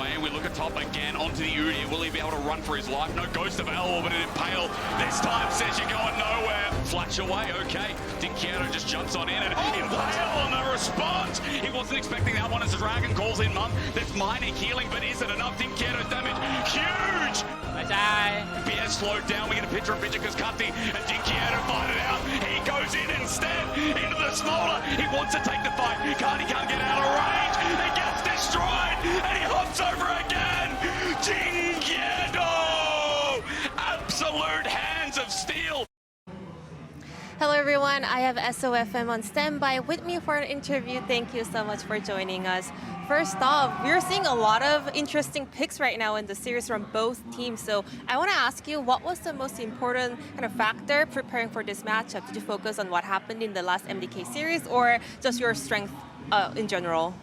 away. We look at top again onto the Udi. Will he be able to run for his life? No ghost available, but an Impale this time says you're going nowhere. Flash away, okay. dyNquedo just jumps on in and Impale on the response. He wasn't expecting that one as the Dragon calls in Mum. That's minor healing, but is it enough? dyNquedo's damage, huge! BS slowed down. We get a picture-in-picture because Kati and dyNquedo fight it out. He goes in instead into the smolder. He wants to take the fight. Kati can't get out of range. He gets destroyed and he hops over again. dyNquedo! Absolute hands of steel. Hello everyone, I have SOFM on standby with me for an interview. Thank you so much for joining us. First off, we're seeing a lot of interesting picks right now in the series from both teams. So I want to ask you, what was the most important kind of factor preparing for this matchup? Did you focus on what happened in the last MDK series or just your strength in general?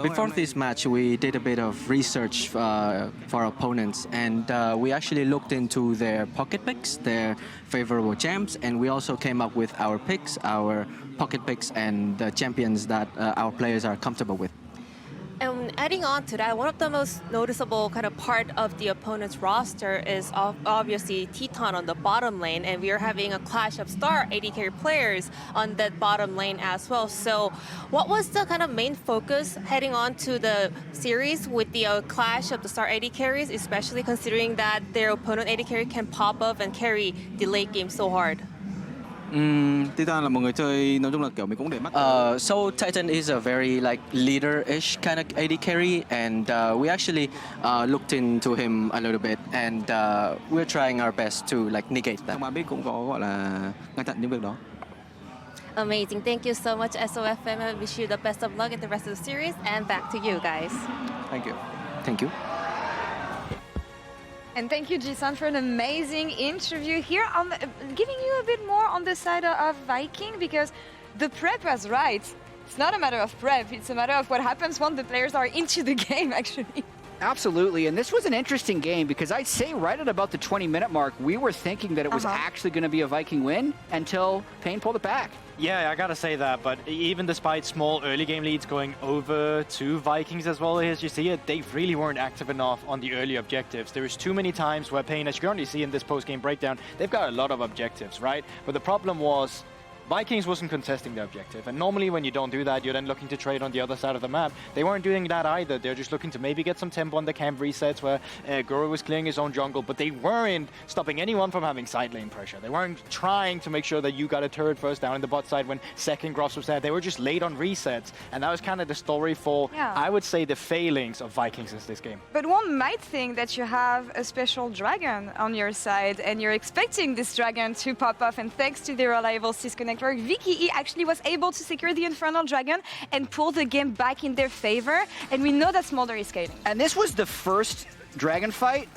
Before this match, we did a bit of research for our opponents, and we actually looked into their pocket picks, their favorable champs, and we also came up with our picks, our pocket picks, and the champions that our players are comfortable with. And adding on to that, one of the most noticeable kind of part of the opponent's roster is obviously Teton on the bottom lane, and we are having a clash of star AD carry players on that bottom lane as well. So what was the kind of main focus heading on to the series with the clash of the star AD carries, especially considering that their opponent AD carry can pop up and carry the late game so hard? Titan là một người chơi nói chung là kiểu mình cũng để mắt. So Titan is a very like leader-ish kind of AD carry, and we actually looked into him a little bit, and we're trying our best to like negate that. Mà biết cũng có gọi là ngăn chặn những việc đó. Amazing. Thank you so much, SOFM. I wish you the best of luck in the rest of the series, and back to you guys. Thank you. Thank you. And thank you, Jisan, for an amazing interview here. Giving you a bit more on the side of Viking, because the prep was right. It's not a matter of prep, it's a matter of what happens when the players are into the game, actually. Absolutely, and this was an interesting game because I'd say right at about the 20-minute mark, we were thinking that it was actually going to be a Viking win until paIN pulled it back. Yeah, I gotta say that, but even despite small early game leads going over to Vikings as well as you see it, they really weren't active enough on the early objectives. There was too many times where paIN, as you currently see in this post-game breakdown, they've got a lot of objectives, right? But the problem was Vikings wasn't contesting the objective, and normally when you don't do that, you're then looking to trade on the other side of the map. They weren't doing that either. They're just looking to maybe get some tempo on the camp resets where Gury was clearing his own jungle, but they weren't stopping anyone from having side lane pressure. They weren't trying to make sure that you got a turret first down in the bot side when second Gross was there. They were just late on resets, and that was kind of the story for, I would say, the failings of Vikings in this game. But one might think that you have a special dragon on your side, and you're expecting this dragon to pop off, and thanks to the reliable Cisco network, VKE actually was able to secure the Infernal Dragon and pull the game back in their favor, and we know that Smolder is scaling. And this was the first dragon fight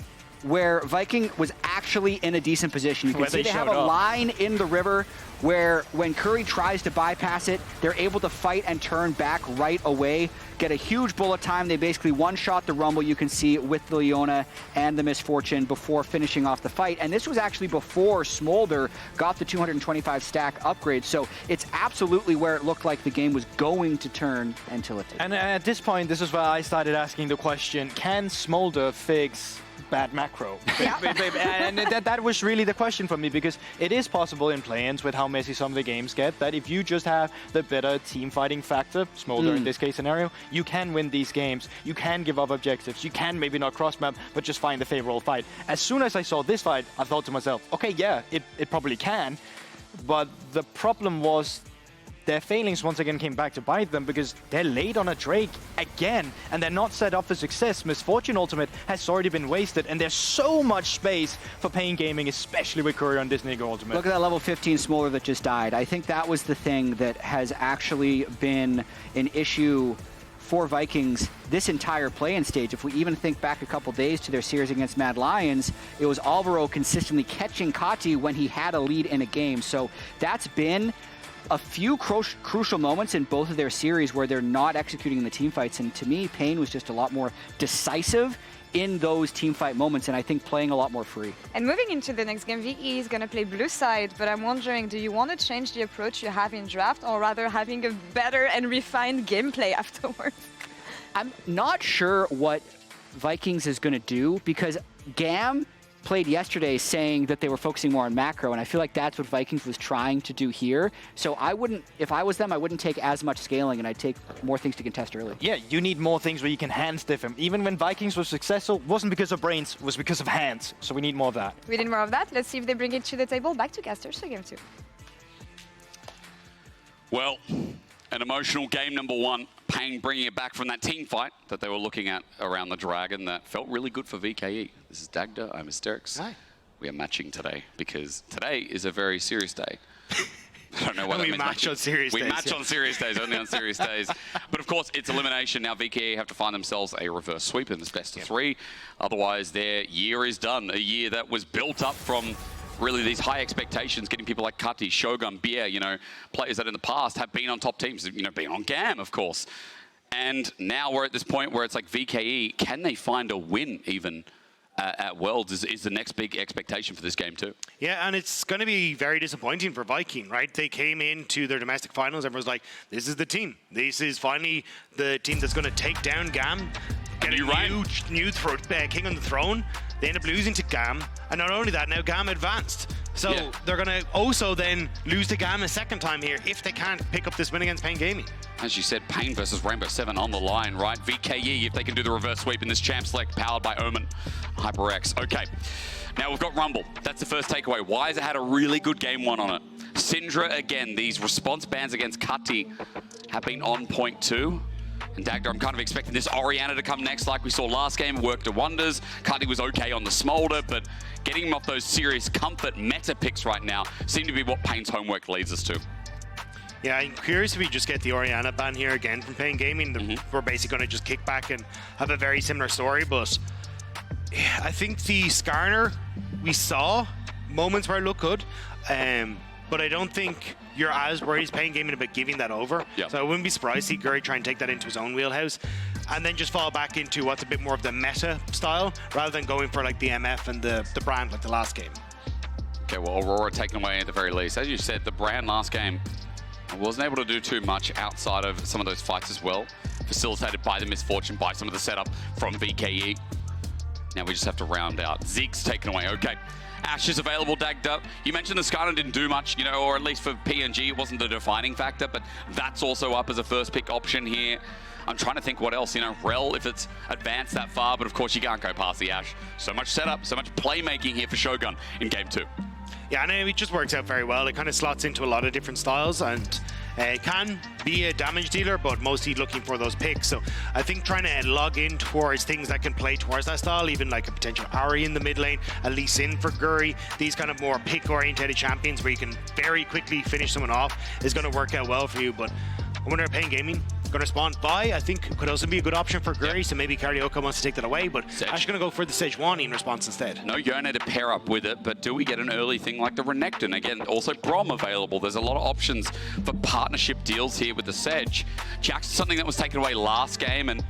where Viking was actually in a decent position. You can see they have a line in the river where when Kuri tries to bypass it, they're able to fight and turn back right away, get a huge bullet time. They basically one-shot the Rumble, you can see, with the Leona and the Misfortune before finishing off the fight. And this was actually before Smolder got the 225 stack upgrade. So it's absolutely where it looked like the game was going to turn until it did. And at this point, this is where I started asking the question, can Smolder fix bad macro? And that was really the question for me, because it is possible in play-ins with how messy some of the games get that if you just have the better team fighting factor, Smolder in this case scenario, you can win these games, you can give up objectives, you can maybe not cross map, but just find the favorable fight. As soon as I saw this fight, I thought to myself, okay, yeah, it probably can, but the problem was their failings once again came back to bite them because they're late on a Drake again, and they're not set up for success. Misfortune ultimate has already been wasted, and there's so much space for paIN Gaming, especially with Kuri on this nigga ultimate. Look at that level 15 Smolder that just died. I think that was the thing that has actually been an issue for Vikings this entire play-in stage. If we even think back a couple days to their series against Mad Lions, it was Alvaro consistently catching Kati when he had a lead in a game. So that's been a few crucial moments in both of their series where they're not executing the team fights, and to me, paIN was just a lot more decisive in those team fight moments, and I think playing a lot more free. And moving into the next game, VKE is going to play blue side, but I'm wondering, do you want to change the approach you have in draft, or rather having a better and refined gameplay afterwards? I'm not sure what Vikings is going to do, because Gam played yesterday saying that they were focusing more on macro, and I feel like that's what Vikings was trying to do here. So I wouldn't, if I was them, I wouldn't take as much scaling, and I'd take more things to contest early. Yeah, you need more things where you can hand stiff him. Even when Vikings was successful, it wasn't because of brains, it was because of hands. So we need more of that. We need more of that. Let's see if they bring it to the table. Back to casters for game 2. Well, an emotional game number 1. paIN bringing it back from that team fight that they were looking at around the Dragon that felt really good for VKE. This is Dagda, I'm Asterix. Hi. We are matching today because today is a very serious day. I don't know why that we means match on serious days. We match on serious days, only on serious days. But of course, it's elimination. Now VKE have to find themselves a reverse sweep in this best of 3. Otherwise, their year is done. A year that was built up from really these high expectations, getting people like Kati, Shogun, Bier, you know, players that in the past have been on top teams, you know, been on GAM, of course. And now we're at this point where it's like VKE, can they find a win even at Worlds is the next big expectation for this game too. Yeah, and it's going to be very disappointing for Viking, right? They came into their domestic finals, everyone's like, this is the team. This is finally the team that's going to take down GAM, get a new king on the throne. They end up losing to GAM, and not only that, now GAM advanced. So they're going to also then lose to GAM a second time here if they can't pick up this win against paIN Gaming. As you said, paIN versus Rainbow 7 on the line, right? VKE, if they can do the reverse sweep in this champ select, powered by Omen, HyperX. Okay, now we've got Rumble. That's the first takeaway. Wizer had a really good game 1 on it. Syndra, again, these response bans against Kati have been on point too. And Dagda, I'm kind of expecting this Orianna to come next like we saw last game. Worked wonders. Kati was okay on the Smolder, but getting him off those serious comfort meta picks right now seem to be what paIN's homework leads us to. Yeah, I'm curious if we just get the Orianna ban here again from paIN Gaming. We're basically going to just kick back and have a very similar story, but I think the Skarner, we saw moments where it looked good, but I don't think you're as worried as paIN Gaming about giving that over. Yeah. So I wouldn't be surprised to see Gury try and take that into his own wheelhouse and then just fall back into what's a bit more of the meta style rather than going for like the MF and the brand like the last game. Okay, well, Aurora taken away at the very least. As you said, the brand last game wasn't able to do too much outside of some of those fights as well, facilitated by the misfortune, by some of the setup from VKE. Now we just have to round out. Zeke's taken away, okay. Ashe is available, Dagda. You mentioned the Skarner didn't do much, you know, or at least for PNG, it wasn't the defining factor, but that's also up as a first pick option here. I'm trying to think what else, you know, Rel, if it's advanced that far, but of course you can't go past the Ashe. So much setup, so much playmaking here for Shogun in game 2. Yeah, and it just works out very well. It kind of slots into a lot of different styles and can be a damage dealer, but mostly looking for those picks. So I think trying to log in towards things that can play towards that style, even like a potential Ari in the mid lane, a Lee Sin for Gury, these kind of more pick-oriented champions where you can very quickly finish someone off is going to work out well for you. But I wonder if paIN Gaming going to spawn Vi, I think could also be a good option for Gury, so maybe CarioK wants to take that away, but Ashe going to go for the Sejuani in response instead. No Yone to pair up with it, but do we get an early thing like the Renekton? Again, also Brom available. There's a lot of options for partnership deals here with the Sej. Jax is something that was taken away last game, and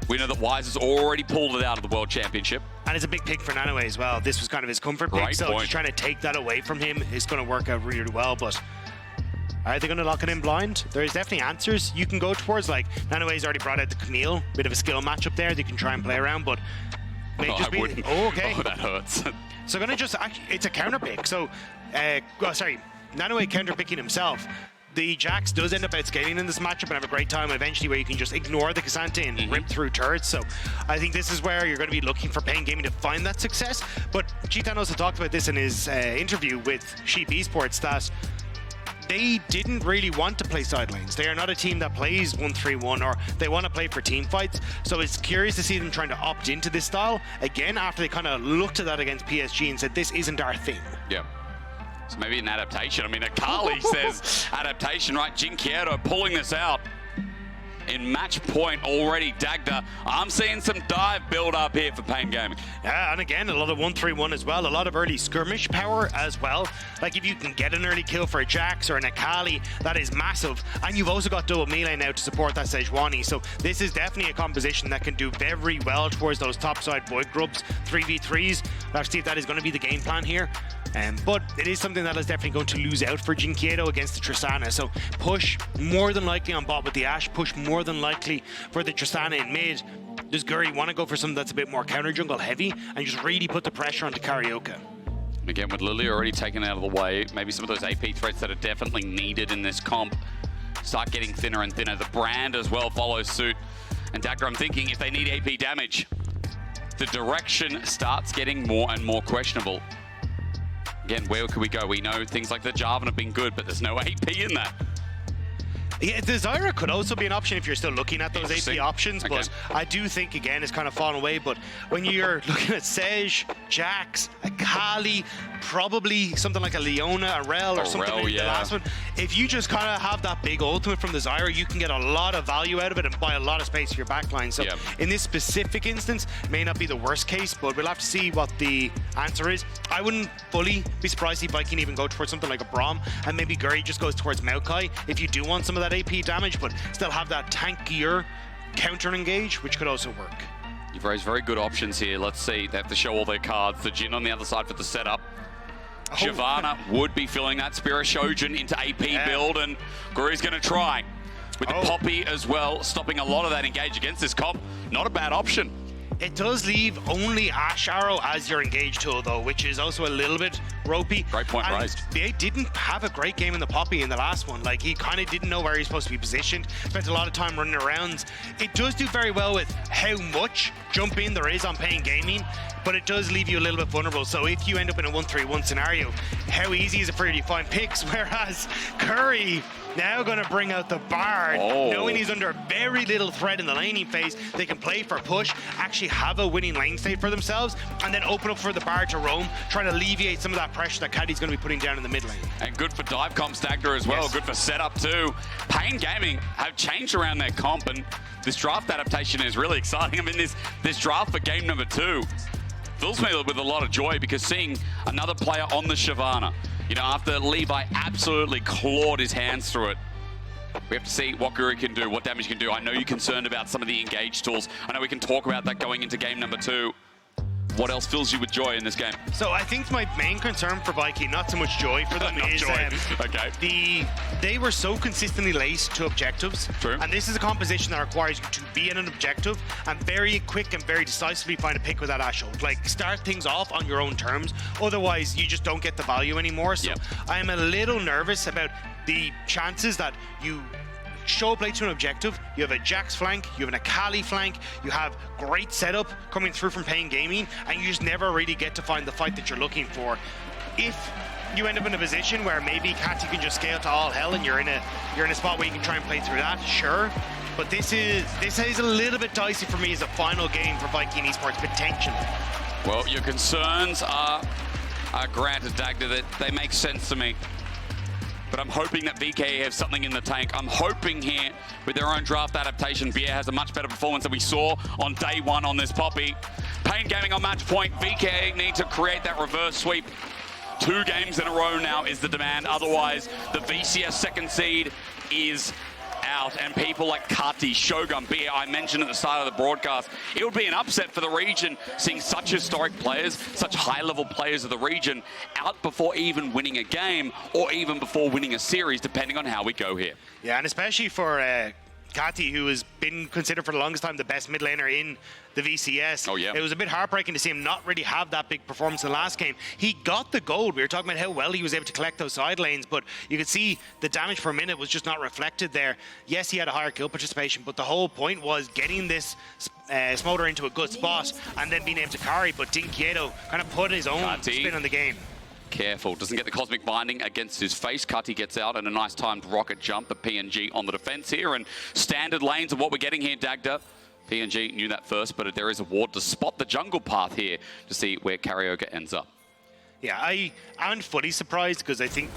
we know that Wizer's already pulled it out of the World Championship. And it's a big pick for Nanaue as well. This was kind of his comfort pick, so just trying to take that away from him is going to work out really well, but are they going to lock it in blind? There's definitely answers you can go towards. Like, Nanaue's already brought out the Camille. Bit of a skill matchup there that you can try and play around, but may just be... Oh, okay. Oh, that hurts. So going to just... It's a counter pick. So, Nanaue counter picking himself. The Jax does end up outscaling in this matchup and have a great time eventually where you can just ignore the K'Sante and rip through turrets. So I think this is where you're going to be looking for paIN Gaming to find that success. But Jhin also talked about this in his interview with Sheep Esports that they didn't really want to play side lanes. They are not a team that plays 1-3-1, or they want to play for team fights. So it's curious to see them trying to opt into this style again after they kind of looked at that against PSG and said, this isn't our thing. Yeah. So maybe an adaptation. I mean, Akali says adaptation, right? dyNquedo pulling this out in match point already. Dagda, I'm seeing some dive build up here for paIN Gaming. Yeah, and again, a lot of 1-3-1 as well, a lot of early skirmish power as well. Like if you can get an early kill for a Jax or an Akali, that is massive. And you've also got double melee now to support that Sejuani. So this is definitely a composition that can do very well towards those topside Void Grubs, 3v3s. We'll have to see if that is going to be the game plan here. But it is something that is definitely going to lose out for dyNquedo against the Tristana. So push more than likely on bot with the Ashe, push more more than likely for the Tristana in mid. Does Gury want to go for something that's a bit more counter jungle heavy and just really put the pressure onto CarioK? Again, with Lily already taken out of the way, maybe some of those AP threats that are definitely needed in this comp start getting thinner and thinner. The brand as well follows suit. And Dagger, I'm thinking if they need AP damage, the direction starts getting more and more questionable. Again, where could we go? We know things like the Jarvan have been good, but there's no AP in that. Yeah, the Zyra could also be an option if you're still looking at those AP options, but I do think, again, it's kind of fallen away. But when you're looking at Sej, Jax, Akali, probably something like a Leona, a Rel, or something like the last one, if you just kind of have that big ultimate from the Zyra, you can get a lot of value out of it and buy a lot of space for your backline. So in this specific instance, may not be the worst case, but we'll have to see what the answer is. I wouldn't fully be surprised if Viking even go towards something like a Braum, and maybe Gury just goes towards Maokai if you do want some of that AP damage, but still have that tankier counter engage, which could also work. You've raised very good options here. Let's see. They have to show all their cards. The Jhin on the other side for the setup. Shyvana would be filling that Spirit Shogun into AP build, and Gury's going to try. With the Poppy as well, stopping a lot of that engage against this comp. Not a bad option. It does leave only Ashe Arrow as your engage tool, though, which is also a little bit ropey. Great point raised. They didn't have a great game in the Poppy in the last one. Like, he kind of didn't know where he's supposed to be positioned. Spent a lot of time running around. It does do very well with how much jump in there is on paIN Gaming, but it does leave you a little bit vulnerable. So if you end up in a 1-3-1 scenario, how easy is it for you to find picks? Whereas Kuri now going to bring out the Bard, knowing he's under very little threat in the laning phase. They can play for push, actually have a winning lane state for themselves, and then open up for the Bard to roam, trying to alleviate some of that pressure that Kati's going to be putting down in the mid lane. And good for dive comp Dagger as well, good for setup too. paIN Gaming have changed around their comp, and this draft adaptation is really exciting. I mean, this draft for game number 2 fills me with a lot of joy, because seeing another player on the Shyvana, you know, after Levi absolutely clawed his hands through it, we have to see what Gury can do, what damage he can do. I know you're concerned about some of the engage tools. I know we can talk about that going into game number 2. What else fills you with joy in this game? So I think my main concern for Viking, not so much joy for them, is they were so consistently late to objectives. True. And this is a composition that requires you to be in an objective and very quick and very decisively find a pick with that Ashe ult. Like, start things off on your own terms. Otherwise, you just don't get the value anymore. So I'm a little nervous about the chances that you show up late to an objective, you have a Jax flank, you have an Akali flank, you have great setup coming through from paIN Gaming, and you just never really get to find the fight that you're looking for. If you end up in a position where maybe Kati can just scale to all hell and you're in a spot where you can try and play through that, sure. But this is a little bit dicey for me as a final game for Vikings Esports, potentially. Well, your concerns are granted, Dagda, that they make sense to me. But I'm hoping that VKE have something in the tank. I'm hoping here, with their own draft adaptation, VKE has a much better performance than we saw on day 1 on this Poppy. paIN Gaming on match point. VKE need to create that reverse sweep. 2 games in a row now is the demand. Otherwise, the VCS second seed is out, and people like Kati, Shogun, I mentioned at the start of the broadcast, it would be an upset for the region seeing such historic players, such high-level players of the region out before even winning a game or even before winning a series, depending on how we go here. Yeah, and especially for Kati, who has been considered for the longest time the best mid laner in the VCS. It was a bit heartbreaking to see him not really have that big performance in the last game. He got the gold. We were talking about how well he was able to collect those side lanes, but you could see the damage per minute was just not reflected there. Yes, he had a higher kill participation, but the whole point was getting this Smolder into a good spot and then being able to carry, but dyNquedo kind of put his own spin on the game. Careful, doesn't get the Cosmic Binding against his face. Kati gets out and a nice timed rocket jump. The PNG on the defense here, and standard lanes of what we're getting here, Dagda. PNG knew that first, but there is a ward to spot the jungle path here to see where CarioK ends up. Yeah, I'm fully surprised, because I think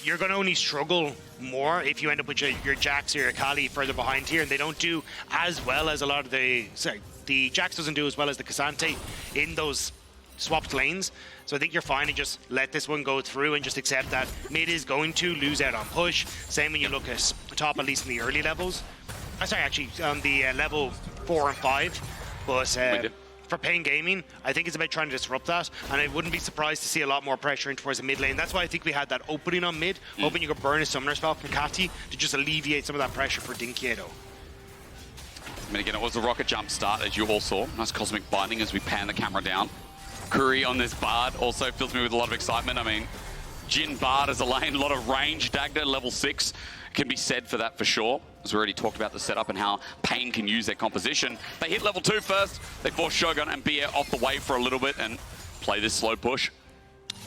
you're going to only struggle more if you end up with your Jax or your Akali further behind here, and they don't do as well as a lot of the Jax doesn't do as well as the K'Sante in those swapped lanes. So I think you're fine to just let this one go through and just accept that mid is going to lose out on push. Same when you look at top, at least in the early levels. Sorry, actually, on the level 4 and 5. But for paIN Gaming, I think it's about trying to disrupt that, and I wouldn't be surprised to see a lot more pressure in towards the mid lane. That's why I think we had that opening on mid, hoping you could burn a summoner spell from Kati to just alleviate some of that pressure for dyNquedo. I mean, again, it was a rocket jump start, as you all saw. Nice cosmic binding as we pan the camera down. Kuri on this Bard also fills me with a lot of excitement. I mean, Jhin Bard as a lane, a lot of range. Dagda, level 6, can be said for that for sure. As we already talked about the setup and how paIN can use their composition. They hit level 2 first. They force Shogun and BA off the way for a little bit and play this slow push.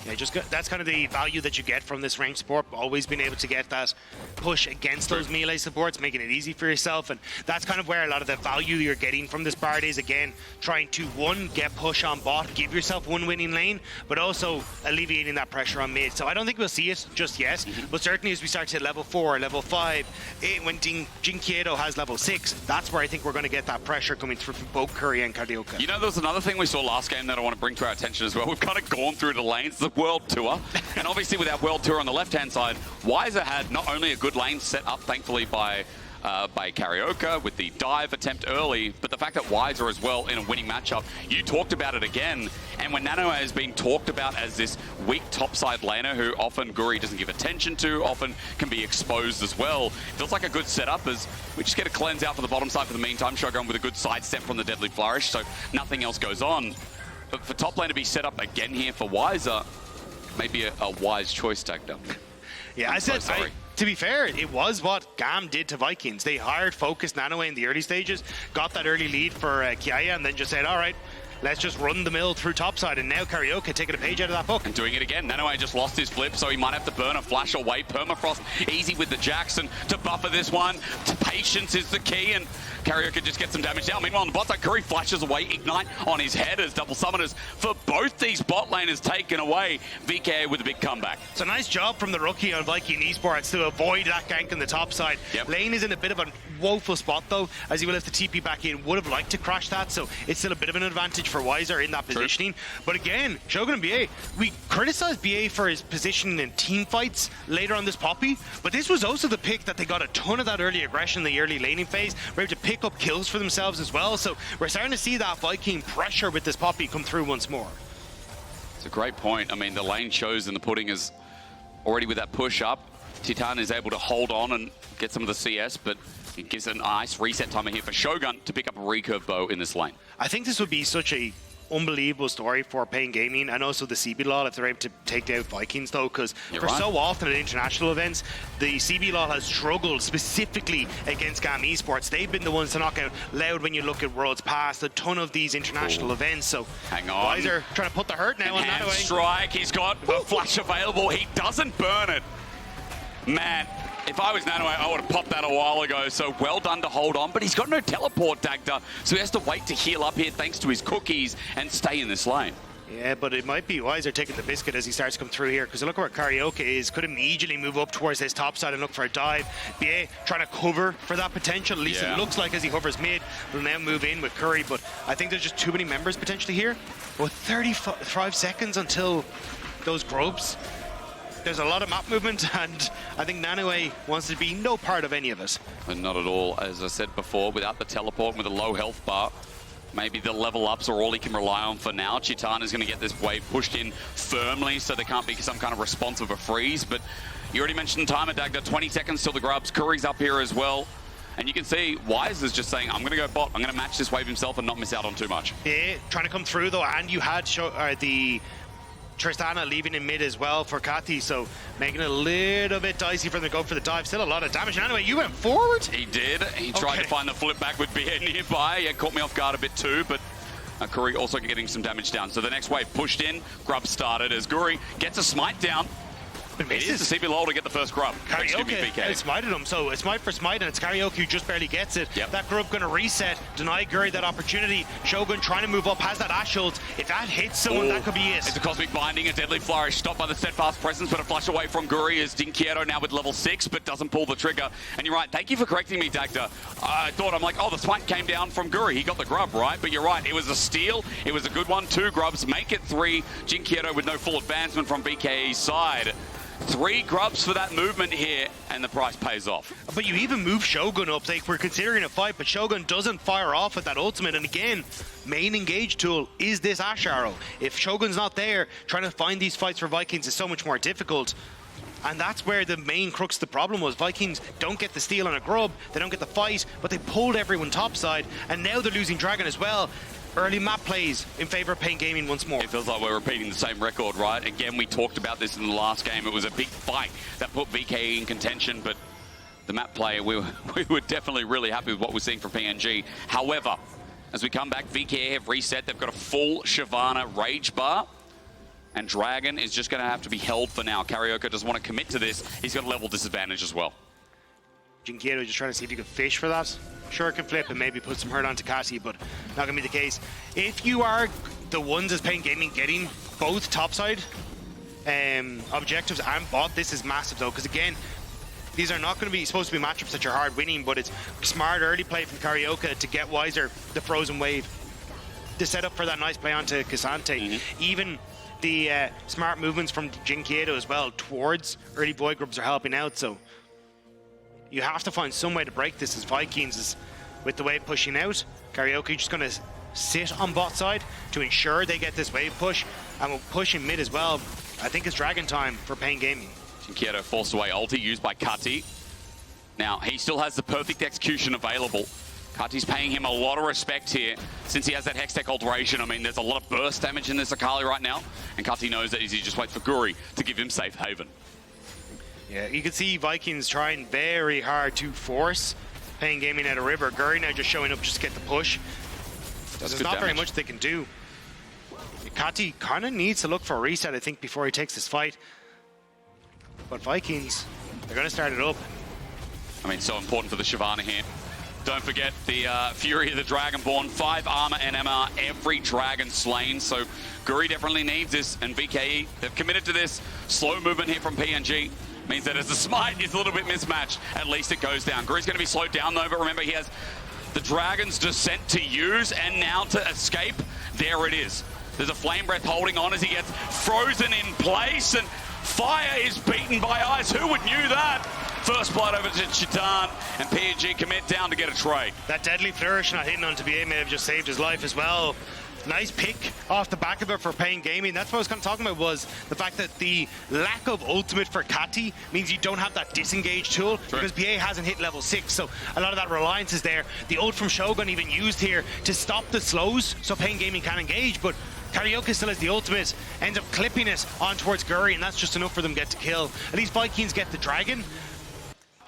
Yeah, that's kind of the value that you get from this ranked support. Always being able to get that push against those melee supports, making it easy for yourself. And that's kind of where a lot of the value you're getting from this Bard is, again, trying to, one, get push on bot, give yourself one winning lane, but also alleviating that pressure on mid. So I don't think we'll see it just yet, but certainly as we start to hit level 4, level 5, when dyNquedo has level 6, that's where I think we're going to get that pressure coming through from both Kuri and CarioK. You know, there was another thing we saw last game that I want to bring to our attention as well. We've kind of gone through the lanes. The World Tour. And obviously with our World Tour on the left-hand side, Wizer had not only a good lane set up, thankfully, by CarioK with the dive attempt early, but the fact that Wizer as well in a winning matchup, you talked about it again. And when Nanaue has been talked about as this weak topside laner who often Gury doesn't give attention to, often can be exposed as well, feels like a good setup as we just get a cleanse out for the bottom side for the meantime. Shogun with a good sidestep from the Deadly Flourish, so nothing else goes on. But for top lane to be set up again here for Wizer, maybe a wise choice, Dagda. Yeah, to be fair, it was what GAM did to Vikings. They hired focused Nanaue in the early stages, got that early lead for Kiaya, and then just said, all right, let's just run the mill through topside, and now CarioK taking a page out of that book. And doing it again. Nanaue just lost his flip, so he might have to burn a flash away. Permafrost easy with the Jackson to buffer this one. Patience is the key, and CarioK just get some damage down. Meanwhile, on the bot side, Kuri flashes away Ignite on his head as double summoners for both these bot laners taken away. VKE with a big comeback. It's a nice job from the rookie on Vikings Esports to avoid that gank on the top side. Yep. Lane is in a bit of a woeful spot though, as he will have to TP back in. Would have liked to crash that, so it's still a bit of an advantage for Wizer in that positioning. True. But again, Shogun and BA, we criticized BA for his positioning in team fights later on this poppy, but this was also the pick that they got a ton of that early aggression in the early laning phase. We're able to pick up kills for themselves as well, so we're starting to see that Viking pressure with this poppy come through once more. It's a great point. I mean, the lane shows and the pudding is already with that push up. Titan is able to hold on and get some of the CS, but it gives a nice reset timer here for Shogun to pick up a recurve bow in this lane. I think this would be such a unbelievable story for paIN Gaming and also the CBLOL if they're able to take down Vikings though, because for so often at international events the CBLOL has struggled specifically against GAM Esports. They've been the ones to knock out Loud when you look at Worlds Past, a ton of these international events. So hang on, Wizer trying to put the hurt now on Nanaue. Strike, he's got a flash available, he doesn't burn it. Man, if I was Nanaue, I would have popped that a while ago, so well done to hold on, but he's got no teleport, Dagda, so he has to wait to heal up here thanks to his cookies and stay in this lane. Yeah, but it might be Wizer taking the biscuit as he starts to come through here, because look where CarioK is, could immediately move up towards this top side and look for a dive. BA trying to cover for that potential, at least it looks like as he hovers mid. Will now move in with Kuri, but I think there's just too many members potentially here. Well, 35 seconds until those grubs. There's a lot of map movement, and I think Nanaue wants to be no part of any of it. And not at all, as I said before, without the teleport, with a low health bar, maybe the level ups are all he can rely on for now. Chitan is going to get this wave pushed in firmly, so there can't be some kind of response of a freeze, but you already mentioned timer, Dagda, 20 seconds till the grubs. Kuri's up here as well. And you can see Wizer's just saying, I'm going to go bot, I'm going to match this wave himself and not miss out on too much. Yeah, trying to come through though, and you had the Tristana leaving in mid as well for Kati, so making it a little bit dicey for them to go for the dive. Still a lot of damage. Anyway, you went forward? He did. He tried to find the flip back with BA nearby. Yeah, caught me off guard a bit too, but Kuri also getting some damage down. So the next wave pushed in, grub started as Gury gets a smite down. It is the CBLOL to get the first grub. CarioK smited him, so it's smite for smite, and it's CarioK who just barely gets it. Yep. That grub going to reset, deny Gury that opportunity. Shogun trying to move up, has that Ashe ult. If that hits someone, that could be it. It's a cosmic binding, a deadly flourish, stopped by the steadfast presence, but a flush away from Gury is dyNquedo now with level 6, but doesn't pull the trigger. And you're right, thank you for correcting me, Dagda. I'm like, oh, the smite came down from Gury. He got the grub, right? But you're right, it was a steal. It was a good one. 2 grubs, make it 3. dyNquedo with no full advancement from VKE's side. 3 grubs for that movement here, and the price pays off. But you even move Shogun up. Like, we're considering a fight, but Shogun doesn't fire off with that ultimate. And again, main engage tool is this Ashe arrow. If Shogun's not there, trying to find these fights for Vikings is so much more difficult. And that's where the main crux of the problem was. Vikings don't get the steal on a grub, they don't get the fight, but they pulled everyone topside, and now they're losing Dragon as well. Early map plays in favor of paIN Gaming once more. It feels like we're repeating the same record, right? Again, we talked about this in the last game. It was a big fight that put VKE in contention, but the map play, we were definitely really happy with what we're seeing from PNG. However, as we come back, VKE have reset. They've got a full Shyvana Rage Bar, and Dragon is just going to have to be held for now. CarioK doesn't want to commit to this. He's got a level disadvantage as well. dyNquedo just trying to see if you can fish for that. Sure, it can flip and maybe put some hurt onto Kati, but not going to be the case. If you are the ones as paIN Gaming getting both topside objectives and bot, this is massive though, because again, these are not going to be supposed to be matchups that you're hard winning, but it's smart early play from CarioK to get Wizer the frozen wave to set up for that nice play onto K'Sante. Even the smart movements from dyNquedo as well towards early void grubs are helping out, so you have to find some way to break this as Vikings is with the wave pushing out. CarioK just going to sit on bot side to ensure they get this wave push, and we'll push in mid as well. I think it's Dragon time for paIN Gaming. dyNquedo forced away ulti used by Kati. Now, he still has the perfect execution available. Kati's paying him a lot of respect here since he has that Hextech alteration. I mean, there's a lot of burst damage in this Akali right now, and Kati knows that he just waits for Gury to give him safe haven. Yeah, you can see Vikings trying very hard to force paIN Gaming out of river. Gury now just showing up just to get the push. There's not very much they can do. Kati kind of needs to look for a reset, I think, before he takes this fight. But Vikings, they're going to start it up. I mean, so important for the Shyvana here. Don't forget the Fury of the Dragonborn, 5 armor and MR, every dragon slain. So Gury definitely needs this, and VKE, they've committed to this. Slow movement here from PNG means that as the smite is a little bit mismatched, at least it goes down. Gury's going to be slowed down though, but remember he has the Dragon's Descent to use, and now to escape. There it is. There's a Flame Breath holding on as he gets frozen in place, and fire is beaten by ice. Who would knew that? First blood over to Chitan, and PNG commit down to get a trade. That deadly flourish not hitting onto BA may have just saved his life as well. Nice pick off the back of it for paIN Gaming. That's what I was kind of talking about, was the fact that the lack of ultimate for Kati means you don't have that disengage tool, because BA hasn't hit level 6, so a lot of that reliance is there. The ult from Shogun even used here to stop the slows so paIN Gaming can engage, but CarioK still has the ultimate, ends up clipping it on towards Gury, and that's just enough for them to get to kill. At least Vikings get the Dragon.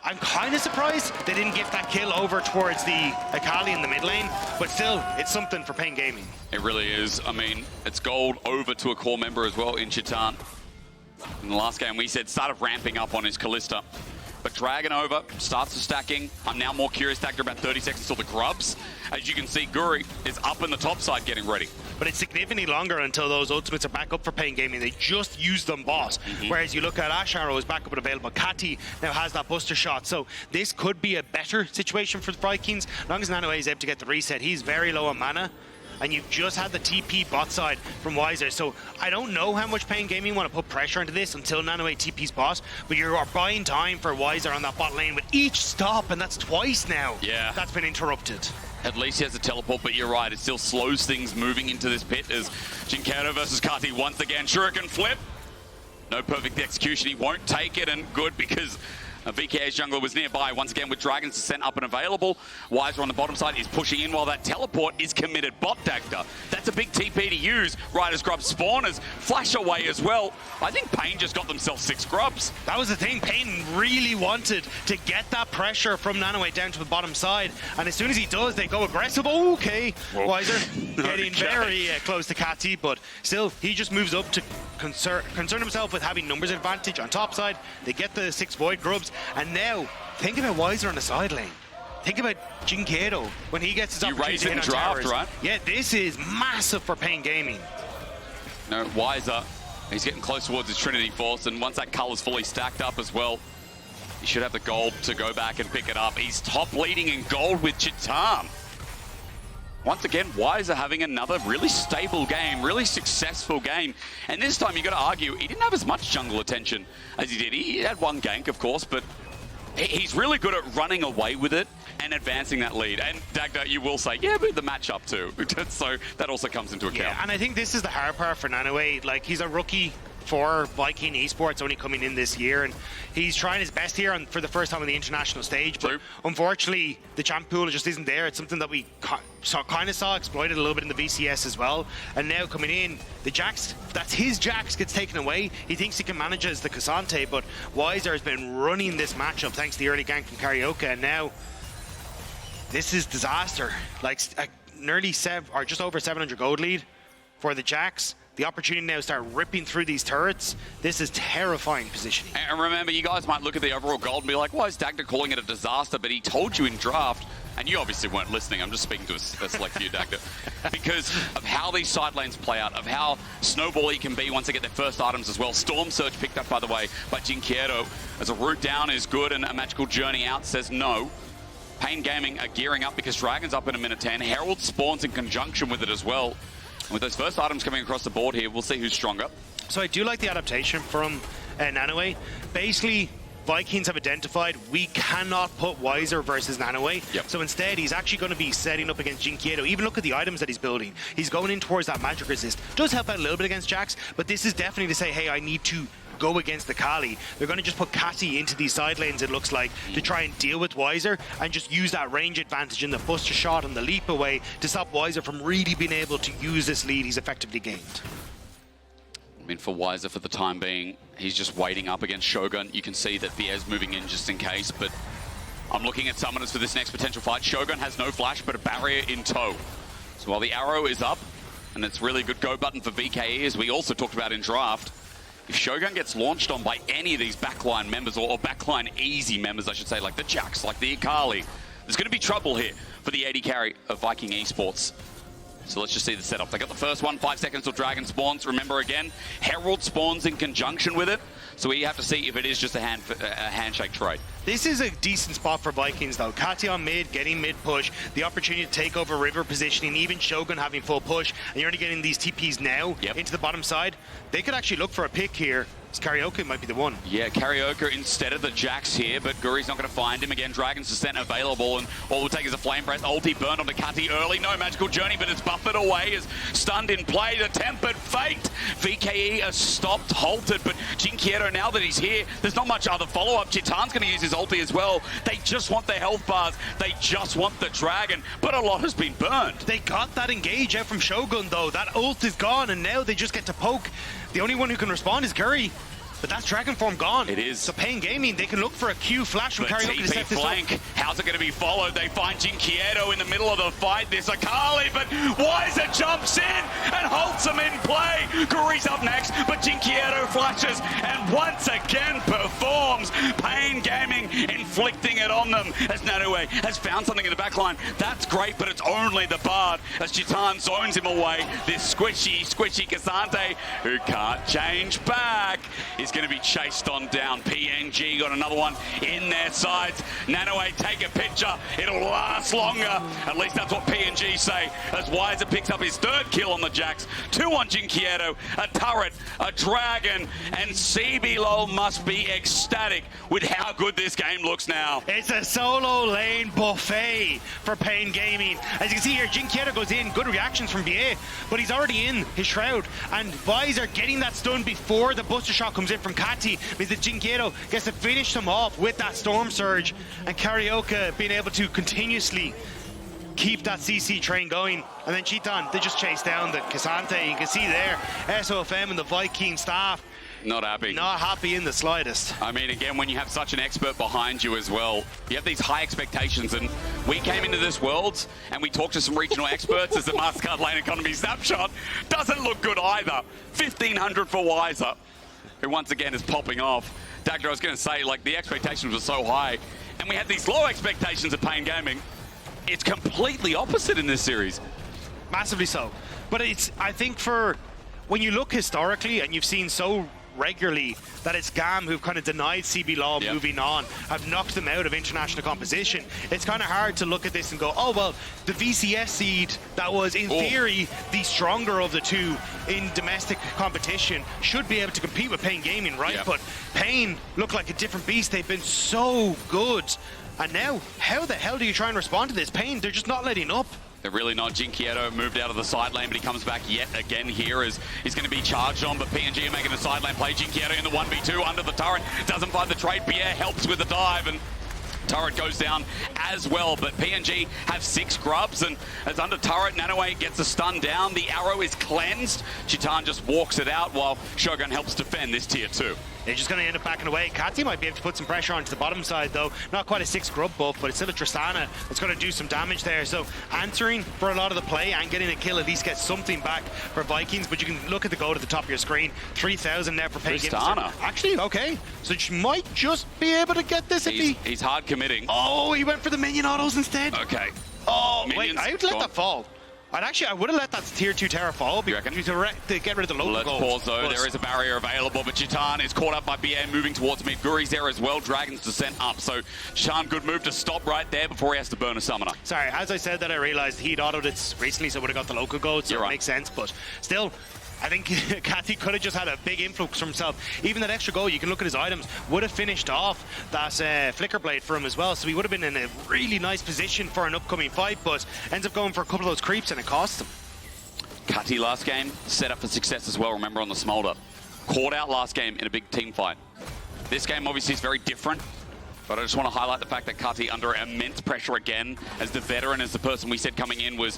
I'm kind of surprised they didn't give that kill over towards the Akali in the mid lane, but still, it's something for paIN Gaming. It really is. I mean, it's gold over to a core member as well in Chitan. In the last game, we said started ramping up on his Kalista. But Dragon over, starts to stacking. I'm now more curious, after about 30 seconds till the grubs. As you can see, Gury is up in the top side getting ready. But it's significantly longer until those ultimates are back up for paIN Gaming. They just use them boss. Whereas you look at Ashe Arrow is back up and available. Kati now has that buster shot. So this could be a better situation for the Vikings. As long as Nanaue is able to get the reset, he's very low on mana. And you've just had the TP bot side from Wizer. So I don't know how much paIN Gaming want to put pressure into this until Nanaue TP's bot, but you are buying time for Wizer on that bot lane with each stop, and that's twice now. Yeah. That's been interrupted. At least he has a teleport, but you're right, it still slows things moving into this pit as dyNquedo versus Kati once again. Shuriken flip. No perfect execution, he won't take it, and good because VKE's jungler was nearby, once again with Dragon's Descent up and available. Wizer on the bottom side is pushing in while that teleport is committed. Bot Dagda, that's a big TP to use right as grub spawners. Flash away as well. I think paIN just got themselves 6 grubs. That was the thing, paIN really wanted to get that pressure from Nanaue down to the bottom side, and as soon as he does, they go aggressive. Okay, Wizer getting very close to Kati, but still, he just moves up to concern himself with having numbers advantage on top side. They get the 6 void grubs, and now think about Wizer on the side lane. Think about dyNquedo when he gets his opportunity to hit on towers. Right? Yeah, this is massive for paIN Gaming. No, Wizer, he's getting close towards his Trinity Force, and once that color's fully stacked up as well, he should have the gold to go back and pick it up. He's top leading in gold with Chitan. once again, Wizer having another really stable game, really successful game. And this time, you got to argue, he didn't have as much jungle attention as he did. He had one gank, of course, but he's really good at running away with it and advancing that lead. And Dagda, you will say, yeah, but the matchup too. So that also comes into account. Yeah, and I think this is the hard part for Nanaue. Like, he's a rookie for Vikings Esports, only coming in this year, and he's trying his best here for the first time on the international stage. But unfortunately, the champ pool just isn't there. It's something that we kind of saw exploited a little bit in the VCS as well. And now coming in, the Jax, that's his Jax gets taken away. He thinks he can manage as the Cassante, but Wizer has been running this matchup thanks to the early gank from CarioK, and now this is disaster. Like nearly just over 700 gold lead for the Jax. The opportunity now to start ripping through these turrets. This is terrifying positioning. And remember, you guys might look at the overall gold and be like, why is Dagda calling it a disaster? But he told you in draft, and you obviously weren't listening. I'm just speaking to a select few, Dagda. Because of how these side lanes play out, of how snowball-y can be once they get their first items as well. Storm Surge picked up, by the way, by dyNquedo. As a route down is good, and a magical journey out says no. paIN Gaming are gearing up because Dragon's up in a minute 10. Herald spawns in conjunction with it as well. And with those first items coming across the board here, we'll see who's stronger. So I do like the adaptation from Nanaue. Basically, Vikings have identified we cannot put Wizer versus Nanaue. Yep. So instead, he's actually going to be setting up against dyNquedo. Even look at the items that he's building. He's going in towards that magic resist. Does help out a little bit against Jax, but this is definitely to say, hey, I need to go against Akali. They're going to just put Kati into these side lanes, it looks like, to try and deal with Wizer and just use that range advantage in the buster shot and the leap away to stop Wizer from really being able to use this lead he's effectively gained. I mean, for Wizer, for the time being, he's just waiting up against Shogun. You can see that Vier's moving in just in case, but I'm looking at summoners for this next potential fight. Shogun has no flash, but a barrier in tow. So while the arrow is up, and it's really good go button for VKE, as we also talked about in draft, if Shogun gets launched on by any of these backline members, or backline easy members, I should say, like the Jax, like the Akali, there's going to be trouble here for the AD carry of Vikings Esports. So let's just see the setup. They got the first one, 5 seconds till Dragon spawns. Remember again, Herald spawns in conjunction with it. So we have to see if it is just a handshake trade. This is a decent spot for Vikings though. Kati on mid, getting mid push, the opportunity to take over river positioning, even Shogun having full push, and you're only getting these TPs now into the bottom side. They could actually look for a pick here. CarioK might be the one. Yeah, CarioK instead of the Jax here, but Gury's not going to find him. Again, Dragon's Descent available, and all we'll take is a Flame Breath. Ulti burned onto Kati early. No magical journey, but it's buffered away. Is stunned in play. The Tempered Fate. VKE has stopped, halted, but dyNquedo, now that he's here, there's not much other follow-up. Chitan's going to use his ulti as well. They just want their health bars. They just want the Dragon, but a lot has been burned. They got that engage out from Shogun, though. That ult is gone, and now they just get to poke. The only one who can respond is Gury. But that's Dragon Form gone. It is. So paIN Gaming, they can look for a Q flash from CarioK to set this flank. up. How's it going to be followed? They find dyNquedo in the middle of the fight. There's Akali, but Wizer jumps in and halts him in play. Gury's up next, but dyNquedo flashes and once again performs. paIN Gaming inflicting it on them as Nanaue has found something in the backline. That's great, but it's only the Bard as Chitan zones him away. This squishy Cassante who can't change back. Is going to be chased on down. PNG got another one in their sights. Nanaue, take a picture. It'll last longer. At least that's what PNG say. As Wizer picks up his third kill on the Jax. 2 on dyNquedo, a turret, a Dragon, and CBLOL must be ecstatic with how good this game looks now. It's a solo lane buffet for paIN Gaming. As you can see here, dyNquedo goes in. Good reactions from VA, but he's already in his Shroud. And Wizer getting that stun before the Buster Shot comes in from Kati means that dyNquedo gets to finish them off with that Storm Surge, and CarioK being able to continuously keep that CC train going. And then Chitan, they just chase down the Cassante. You can see there, SOFM and the Viking staff not happy. Not happy in the slightest. I mean, again, when you have such an expert behind you as well, you have these high expectations. And we came into this Worlds and we talked to some regional experts as the MasterCard lane economy snapshot doesn't look good either. 1,500 for Wizer, who once again is popping off. Dagda, I was going to say, like, the expectations were so high, and we had these low expectations of paIN Gaming. It's completely opposite in this series. Massively so. But it's, I think, for when you look historically and you've seen so regularly that it's GAM who've kind of denied CB Law moving on, have knocked them out of international competition. It's kind of hard to look at this and go, oh, well, the VCS seed that was, in theory, the stronger of the two in domestic competition should be able to compete with paIN Gaming, right? But paIN look like a different beast. They've been so good. And now, how the hell do you try and respond to this? paIN, they're just not letting up. They're really not. dyNquedo moved out of the side lane, but he comes back yet again here as he's going to be charged on, but PNG are making the side lane play. dyNquedo in the 1v2 under the turret. Doesn't find the trade. Pierre helps with the dive, and turret goes down as well, but PNG have 6 grubs, and as under turret, Nanaue gets a stun down. The arrow is cleansed. Chitan just walks it out while Shogun helps defend this tier 2. They're just going to end up backing away. Kati might be able to put some pressure onto the bottom side, though. Not quite a 6 grub buff, but it's still a Tristana that's going to do some damage there. So answering for a lot of the play and getting a kill, at least get something back for Vikings. But you can look at the goal at the top of your screen. 3,000 now for paIN. Tristana. Actually, okay. So she might just be able to get this if he's hard committing. Oh, he went for the minion autos instead. Okay. Oh, Minions, wait, I would let that fall. I would have let that tier 2 tower fall to get rid of the local Let's gold. pause though, there is a barrier available, but Chitan is caught up by BA moving towards mid. Gury's there as well, Dragon's descent up, so Chitan, good move to stop right there before he has to burn a summoner. Sorry, as I said that, I realised he'd autoed it recently, so would have got the local gold, so it makes sense, but still, I think Kati could have just had a big influx for himself. Even that extra goal, you can look at his items, would have finished off that FLICKR blade for him as well. So he would have been in a really nice position for an upcoming fight, but ends up going for a couple of those creeps and it costs him. Kati last game, set up for success as well, remember, on the Smolder. Caught out last game in a big team fight. This game obviously is very different, but I just want to highlight the fact that Kati under immense pressure again, as the veteran, as the person we said coming in, was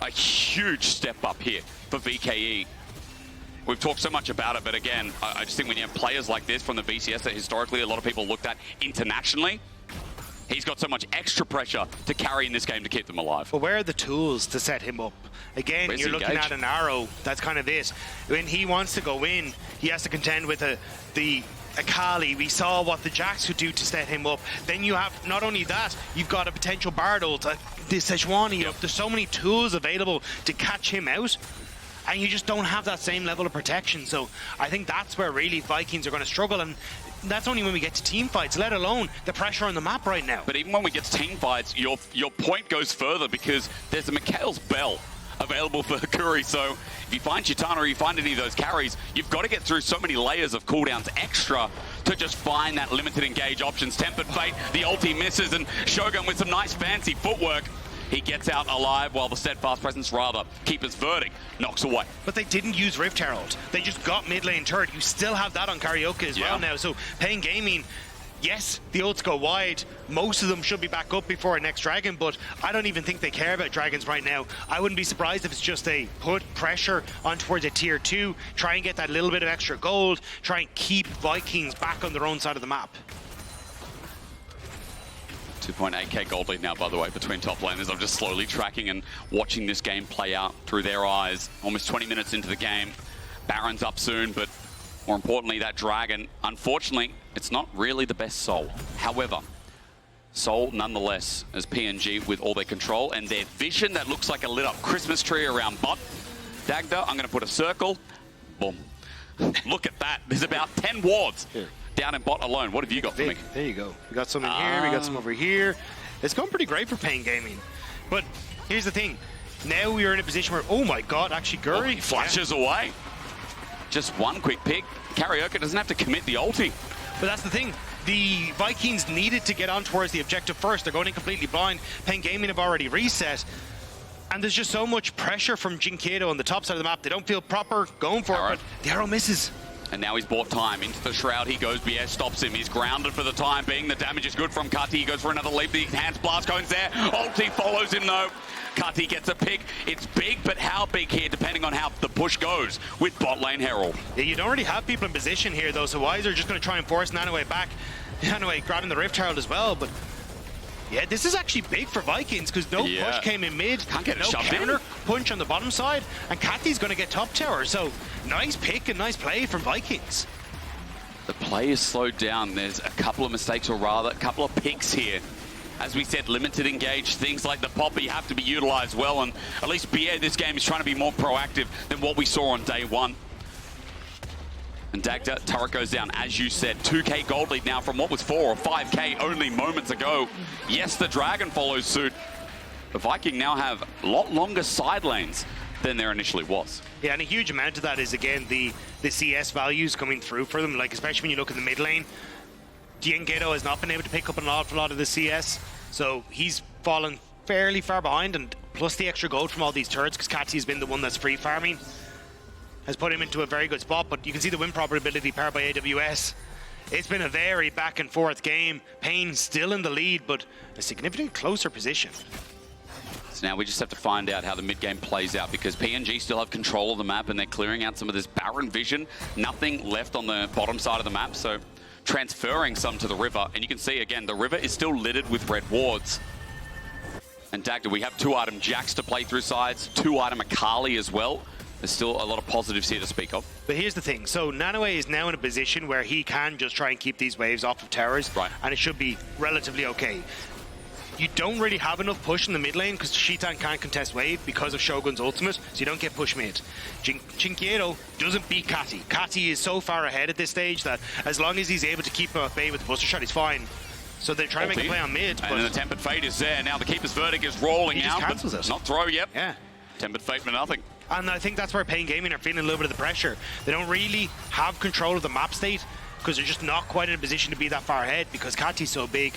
a huge step up here for VKE. We've talked so much about it, but again, I just think when you have players like this from the VCS that historically a lot of people looked at internationally, he's got so much extra pressure to carry in this game to keep them alive. But where are the tools to set him up? Again, you're looking at an arrow. That's kind of it. When he wants to go in, he has to contend with the Akali. We saw what the Jax could do to set him up. Then you have, not only that, you've got a potential Bard ult, the Sejuani. There's so many tools available to catch him out, and you just don't have that same level of protection. So I think that's where really Vikings are going to struggle, and that's only when we get to team fights, let alone the pressure on the map right now. But even when we get to team fights, your point goes further, because there's a Mikhail's Bell available for Kuri. So if you find Chitan or you find any of those carries, you've got to get through so many layers of cooldowns extra to just find that limited engage options. Tempered Fate, the ulti misses, and Shogun with some nice fancy footwork, he gets out alive, while the Steadfast Presence, rather, Keeper's Verdict, knocks away. But they didn't use Rift Herald. They just got mid lane turret. You still have that on CarioK as well now. So paIN Gaming, yes, the ults go wide. Most of them should be back up before our next dragon, but I don't even think they care about dragons right now. I wouldn't be surprised if it's just a put pressure on towards a tier 2, try and get that little bit of extra gold, try and keep Vikings back on their own side of the map. 2.8k gold lead now, by the way, between top laners. I'm just slowly tracking and watching this game play out through their eyes. Almost 20 minutes into the game. Baron's up soon, but more importantly, that dragon, unfortunately, it's not really the best soul. However, soul nonetheless, as PNG with all their control and their vision that looks like a lit up Christmas tree around bot. Dagda, I'm going to put a circle. Boom. Look at that. There's about 10 wards. Here. Down in bot alone. What have you got for me? There you go. We got some in here, we got some over here. It's going pretty great for paIN Gaming. But here's the thing. Now we are in a position where, oh my god, actually Gury he flashes away. Just one quick pick. CarioK doesn't have to commit the ulti. But that's the thing. The Vikings needed to get on towards the objective first. They're going in completely blind. paIN Gaming have already reset. And there's just so much pressure from dyNquedo on the top side of the map. They don't feel proper going for it, but the arrow misses. And now he's bought time. Into the Shroud he goes. BS stops him. He's grounded for the time being. The damage is good from Kati. He goes for another leap. The Enhanced Blast goes there. Ulti follows him though. Kati gets a pick. It's big, but how big here, depending on how the push goes with bot lane Herald. Yeah, you don't really have people in position here though, so Wizer just going to try and force Nanaue back. Nanaue grabbing the Rift Herald as well, but yeah, this is actually big for Vikings because no push came in mid. Can't get no counter punch on the bottom side, and Kati's going to get top tower. So nice pick and nice play from Vikings. The play is slowed down. There's a couple of mistakes, or rather, a couple of picks here. As we said, limited engage, things like the poppy have to be utilized well, and at least BA this game is trying to be more proactive than what we saw on day one. And Dagda, turret goes down, as you said. 2k gold lead now from what was 4 or 5k only moments ago. Yes, the Dragon follows suit. The Viking now have a lot longer side lanes than there initially was. Yeah, and a huge amount of that is, again, the CS values coming through for them. Like, especially when you look at the mid lane, dyNquedo has not been able to pick up an awful lot of the CS, so he's fallen fairly far behind, and plus the extra gold from all these turrets, because Kati has been the one that's free farming, has put him into a very good spot. But you can see the win probability powered by AWS. It's been a very back and forth game. paIN still in the lead, but a significantly closer position. So now we just have to find out how the mid-game plays out, because PNG still have control of the map and they're clearing out some of this barren vision. Nothing left on the bottom side of the map, so transferring some to the river. And you can see, again, the river is still littered with red wards. And Dagda, we have 2-item Jax to play through sides, 2-item Akali as well. There's still a lot of positives here to speak of. But here's the thing. So Nanaue is now in a position where he can just try and keep these waves off of towers. Right. And it should be relatively okay. You don't really have enough push in the mid lane because Shitan can't contest wave because of Shogun's ultimate, so you don't get push mid. dyNquedo doesn't beat Kati. Kati is so far ahead at this stage that as long as he's able to keep him at bay with the buster shot, he's fine. So they're trying to make a play on mid. And then the Tempered Fate is there. Now the Keeper's Verdict is rolling out. He just cancels it. Not throw, yep. Yeah. Tempered Fate for nothing. And I think that's where paIN Gaming are feeling a little bit of the pressure. They don't really have control of the map state because they're just not quite in a position to be that far ahead because Kati's so big.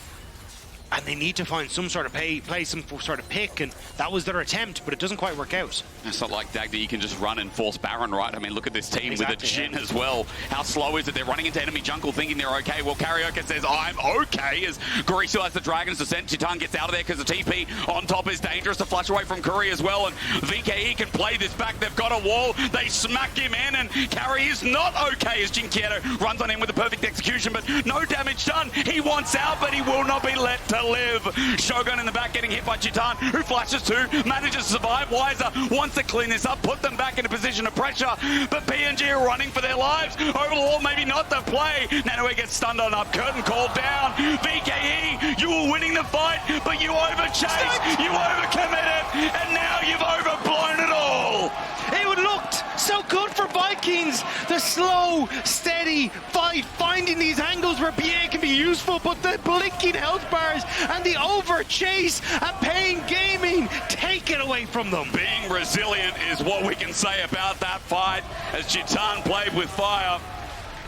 And they need to find some sort of play some sort of pick, and that was their attempt, but it doesn't quite work out. It's not like Dagda, you can just run and force Baron, right? I mean, look at this team with a Jhin as well. How slow is it? They're running into enemy jungle thinking they're okay. Well, CarioK says, I'm okay, as Gury still has the Dragon's Descent. Jhin gets out of there because the TP on top is dangerous to flush away from Kuri as well, and VKE can play this back. They've got a wall. They smack him in, and Kari is not okay as dyNquedo runs on him with a perfect execution, but no damage done. He wants out, but he will not be let to live. Shogun in the back getting hit by Jhin, who flashes too, manages to survive. Wizer wants to clean this up, put them back in a position of pressure, but PNG are running for their lives. Over the wall, maybe not the play. Nanaue gets stunned on up, curtain called down. VKE, you were winning the fight, but you overchased, you overcommitted, and now you've overblown it all. It looked so good for Vikings. The slow, steady fight, finding these angles where PA can be useful, but the blinking health bars and the over chase and paIN Gaming take it away from them. Being resilient is what we can say about that fight, as Jhin played with fire,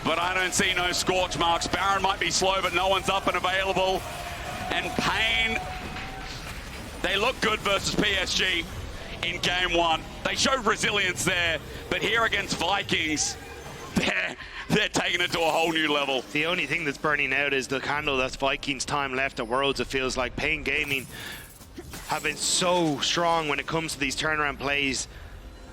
but I don't see no scorch marks. Baron might be slow, but no one's up and available. And paIN, they look good versus PSG in game one. They showed resilience there, but here against Vikings, they're taking it to a whole new level. The only thing that's burning out is the candle that's Vikings' time left at Worlds. It feels like paIN Gaming have been so strong when it comes to these turnaround plays,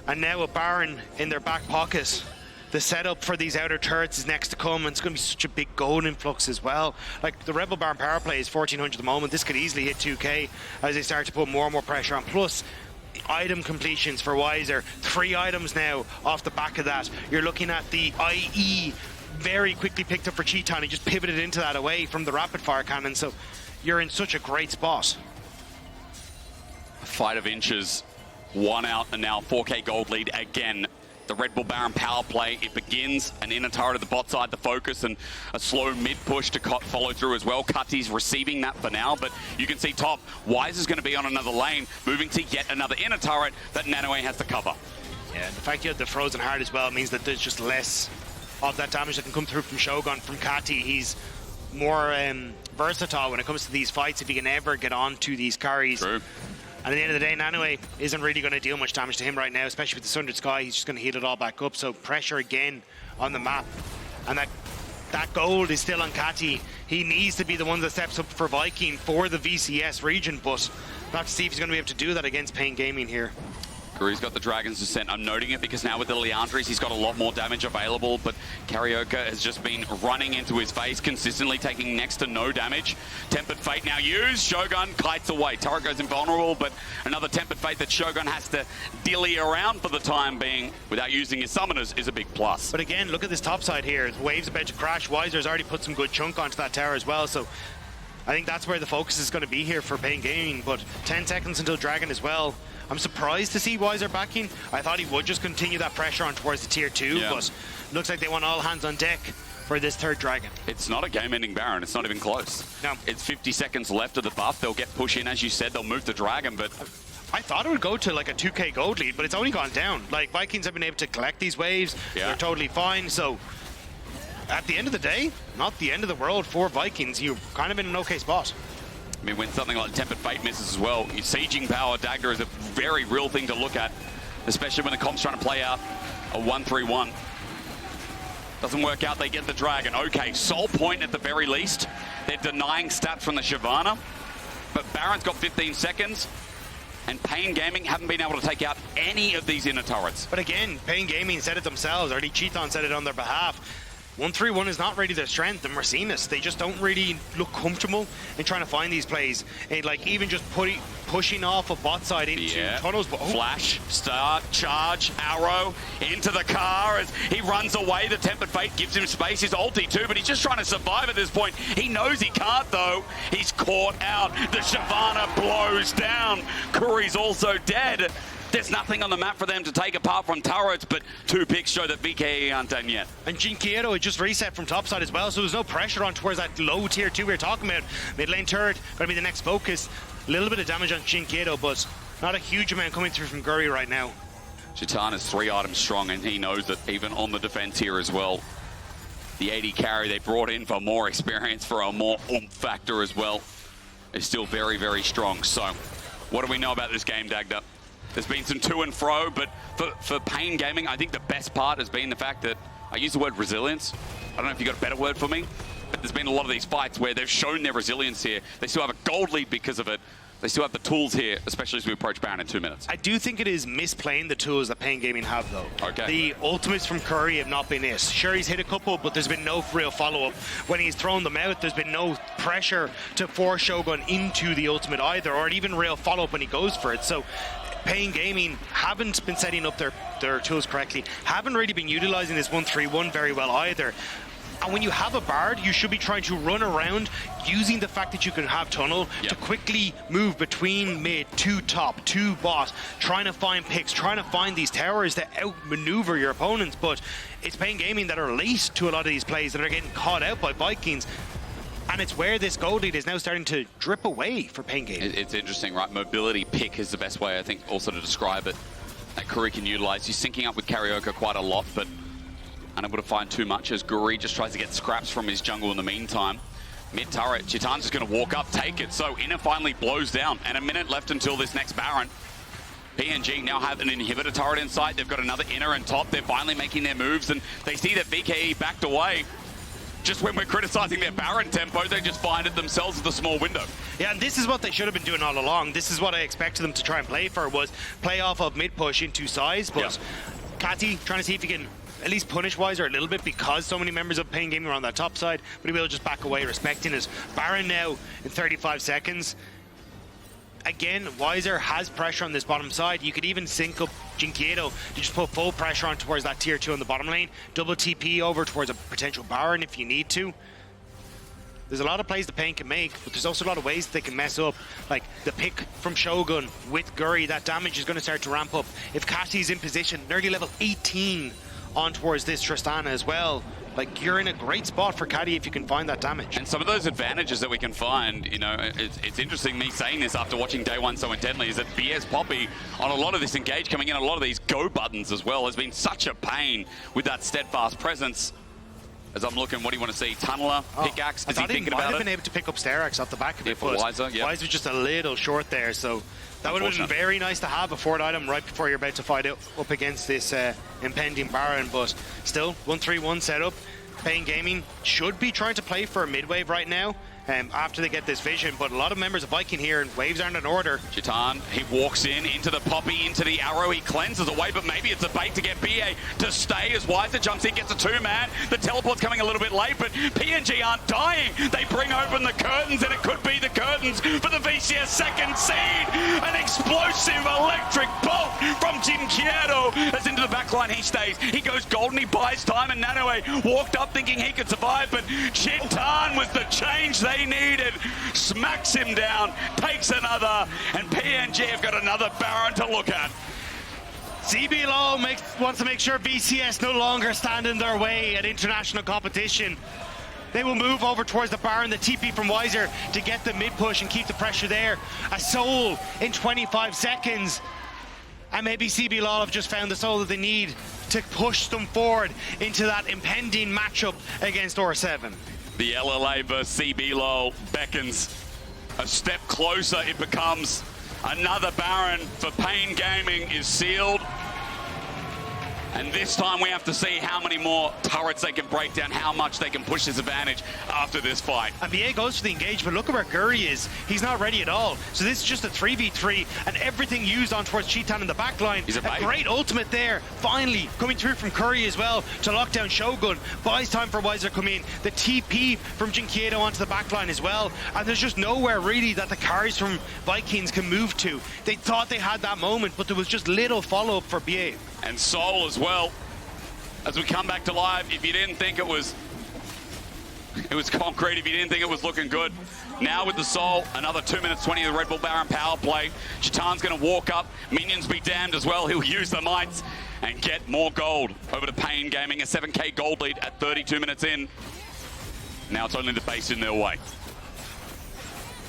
and now with Baron in their back pocket, the setup for these outer turrets is next to come, and it's going to be such a big gold influx as well. Like, the Rebel Baron power play is 1400 at the moment. This could easily hit 2k as they start to put more and more pressure on. Plus, item completions for Wizer. 3 items now off the back of that. You're looking at the IE very quickly picked up for Jhin. He just pivoted into that away from the rapid fire cannon, so you're in such a great spot. A fight of inches, 1 out, and now 4k gold lead again. The Red Bull Baron power play, it begins, an inner turret at the bot side, the focus, and a slow mid push to follow through as well. Kati's receiving that for now, but you can see top, Wizer's going to be on another lane, moving to yet another inner turret that Nanaue has to cover. Yeah, the fact you have the Frozen Heart as well means that there's just less of that damage that can come through from Shogun. From Kati, he's more versatile when it comes to these fights if he can ever get on to these carries. True. And at the end of the day, Nanaue isn't really going to deal much damage to him right now, especially with the Sundered Sky. He's just going to heal it all back up. So pressure again on the map. And that gold is still on Kati. He needs to be the one that steps up for Viking for the VCS region, but we'll have to see if he's going to be able to do that against paIN Gaming here. Gury's got the Dragon's Descent. I'm noting it because now with the Leandries, he's got a lot more damage available, but CarioK has just been running into his face, consistently taking next to no damage. Tempered Fate now used. Shogun kites away. Turret goes invulnerable, but another Tempered Fate that Shogun has to dilly around for the time being without using his summoners is a big plus. But again, look at this top side here. The wave's about to crash. Wizer's already put some good chunk onto that tower as well, so I think that's where the focus is going to be here for paIN Gaming, but 10 seconds until Dragon as well. I'm surprised to see Wizer backing. I thought he would just continue that pressure on towards the tier 2, but looks like they want all hands on deck for this third dragon. It's not a game-ending Baron. It's not even close. No. It's 50 seconds left of the buff. They'll get push in, as you said. They'll move the dragon, but I thought it would go to like a 2k gold lead, but it's only gone down. Like, Vikings have been able to collect these waves. They're totally fine. So at the end of the day, not the end of the world for Vikings. You're kind of in an okay spot. I mean, when something like Tempered Fate misses as well, sieging power dagger is a very real thing to look at, especially when the comp's trying to play out a 1-3-1. Doesn't work out, they get the dragon. Okay, soul point at the very least. They're denying stats from the Shyvana, but Baron's got 15 seconds, and paIN Gaming haven't been able to take out any of these inner turrets. But again, paIN Gaming said it themselves, or Cheaton said it on their behalf. 1-3-1 is not really their strength, and we're seeing this. They just don't really look comfortable in trying to find these plays. And like even just pushing off a bot side into tunnels. But, Flash, start, charge, arrow, into the car as he runs away. The Tempered Fate gives him space. He's ulti too, but he's just trying to survive at this point. He knows he can't though. He's caught out. The Shyvana blows down. Kuri's also dead. There's nothing on the map for them to take apart from turrets, but 2 picks show that VKE aren't done yet. And dyNquedo had just reset from topside as well, so there's no pressure on towards that low tier 2 we were talking about. Mid lane turret, going to be the next focus. A little bit of damage on dyNquedo, but not a huge amount coming through from Gury right now. Chetan is 3 items strong, and he knows that even on the defense here as well. The AD carry they brought in for more experience, for a more oomph factor as well, is still very, very strong. So, what do we know about this game, Dagda? There's been some to and fro, but for paIN Gaming, I think the best part has been the fact that, I use the word resilience. I don't know if you got a better word for me, but there's been a lot of these fights where they've shown their resilience here. They still have a gold lead because of it. They still have the tools here, especially as we approach Baron in 2 minutes. I do think it is misplaying the tools that paIN Gaming have, though. Okay. The ultimates from Kuri have not been it. Sure, he's hit a couple, but there's been no real follow-up. When he's thrown them out, there's been no pressure to force Shogun into the ultimate either, or even real follow-up when he goes for it. So paIN Gaming haven't been setting up their tools correctly, haven't really been utilizing this 1-3-1 very well either. And when you have a Bard, you should be trying to run around using the fact that you can have tunnel to quickly move between mid to top to bot, trying to find picks, trying to find these towers to outmaneuver your opponents. But it's paIN Gaming that are late to a lot of these plays that are getting caught out by Vikings. And it's where this gold lead is now starting to drip away for paIN Gaming. It's interesting, right? Mobility pick is the best way, I think, also to describe it, that Kuri can utilize. He's syncing up with CarioK quite a lot, but unable to find too much as Gury just tries to get scraps from his jungle in the meantime. Mid turret, Chetan's just going to walk up, take it. So Inner finally blows down, and a minute left until this next Baron. PNG now have an inhibitor turret in sight. They've got another Inner and top. They're finally making their moves, and they see that VKE backed away. Just when we're criticizing their Baron tempo, they just find it themselves with a small window. Yeah, and this is what they should have been doing all along. This is what I expected them to try and play for, was play off of mid push into size. But Kati trying to see if he can at least punish Wizer a little bit, because so many members of paIN Gaming are on that top side, but he will just back away, respecting it. Baron now in 35 seconds. Again, Wizer has pressure on this bottom side. You could even sync up dyNquedo to just put full pressure on towards that tier 2 on the bottom lane. Double TP over towards a potential Baron if you need to. There's a lot of plays that paIN can make, but there's also a lot of ways that they can mess up. Like the pick from Shogun with Gury, that damage is going to start to ramp up. If Kati's in position, nearly level 18 on towards this Tristana as well. Like, you're in a great spot for Kati if you can find that damage. And some of those advantages that we can find, you know, it's interesting me saying this after watching day one so intently, is that BS Poppy on a lot of this engage coming in, a lot of these go buttons as well, has been such a pain with that steadfast presence. As I'm looking, what do you want to see? Tunneler, pickaxe, is he thinking about it? I thought he might have been able to pick up Sterax off the back of it. For Wizer, Wizer was just a little short there, so that would have been very nice to have a fourth item right before you're about to fight up against this impending Baron, but still, 1-3-1 setup. paIN Gaming should be trying to play for a mid-wave right now after they get this vision, but a lot of members of Viking here, and waves aren't in order. Chetan, he walks into the Poppy, into the arrow, he cleanses away, but maybe it's a bait to get BA to stay as Wizer jumps in, gets a 2-man. The teleport's coming a little bit late, but PNG aren't dying. They bring open the curtains, and it could be the curtains for the VCS second seed. An explosive electric bolt from dyNquedo as into the backline he stays. He goes golden, he buys time, and Nanaue walked up thinking he could survive, but Chetan was the change they they needed. Smacks him down, takes another, and PNG have got another Baron to look at. CBLO wants to make sure VCS no longer stand in their way at international competition. They will move over towards the Baron, the TP from Wizer, to get the mid push and keep the pressure there. A soul in 25 seconds. And maybe CBLO have just found the soul that they need to push them forward into that impending matchup against R7. The LLA versus CBLO beckons a step closer. It becomes another Baron for paIN Gaming is sealed. And this time we have to see how many more turrets they can break down, how much they can push this advantage after this fight. And BA goes for the engage, but look at where Gury is. He's not ready at all. So this is just a 3v3, and everything used on towards Cheetan in the back line. He's a great ultimate there, finally, coming through from Kuri as well to lock down Shogun. Buys time for Wizer to come in. The TP from dyNquedo onto the back line as well. And there's just nowhere really that the carries from Vikings can move to. They thought they had that moment, but there was just little follow-up for BA. And Soul as well. As we come back to live, if you didn't think it was concrete, if you didn't think it was looking good, now with the Soul, another 2 minutes 20 of the Red Bull Baron power play. Cheetan's going to walk up, minions be damned as well. He'll use the mites and get more gold over to paIN Gaming, a 7k gold lead at 32 minutes in. Now it's only the base in their way.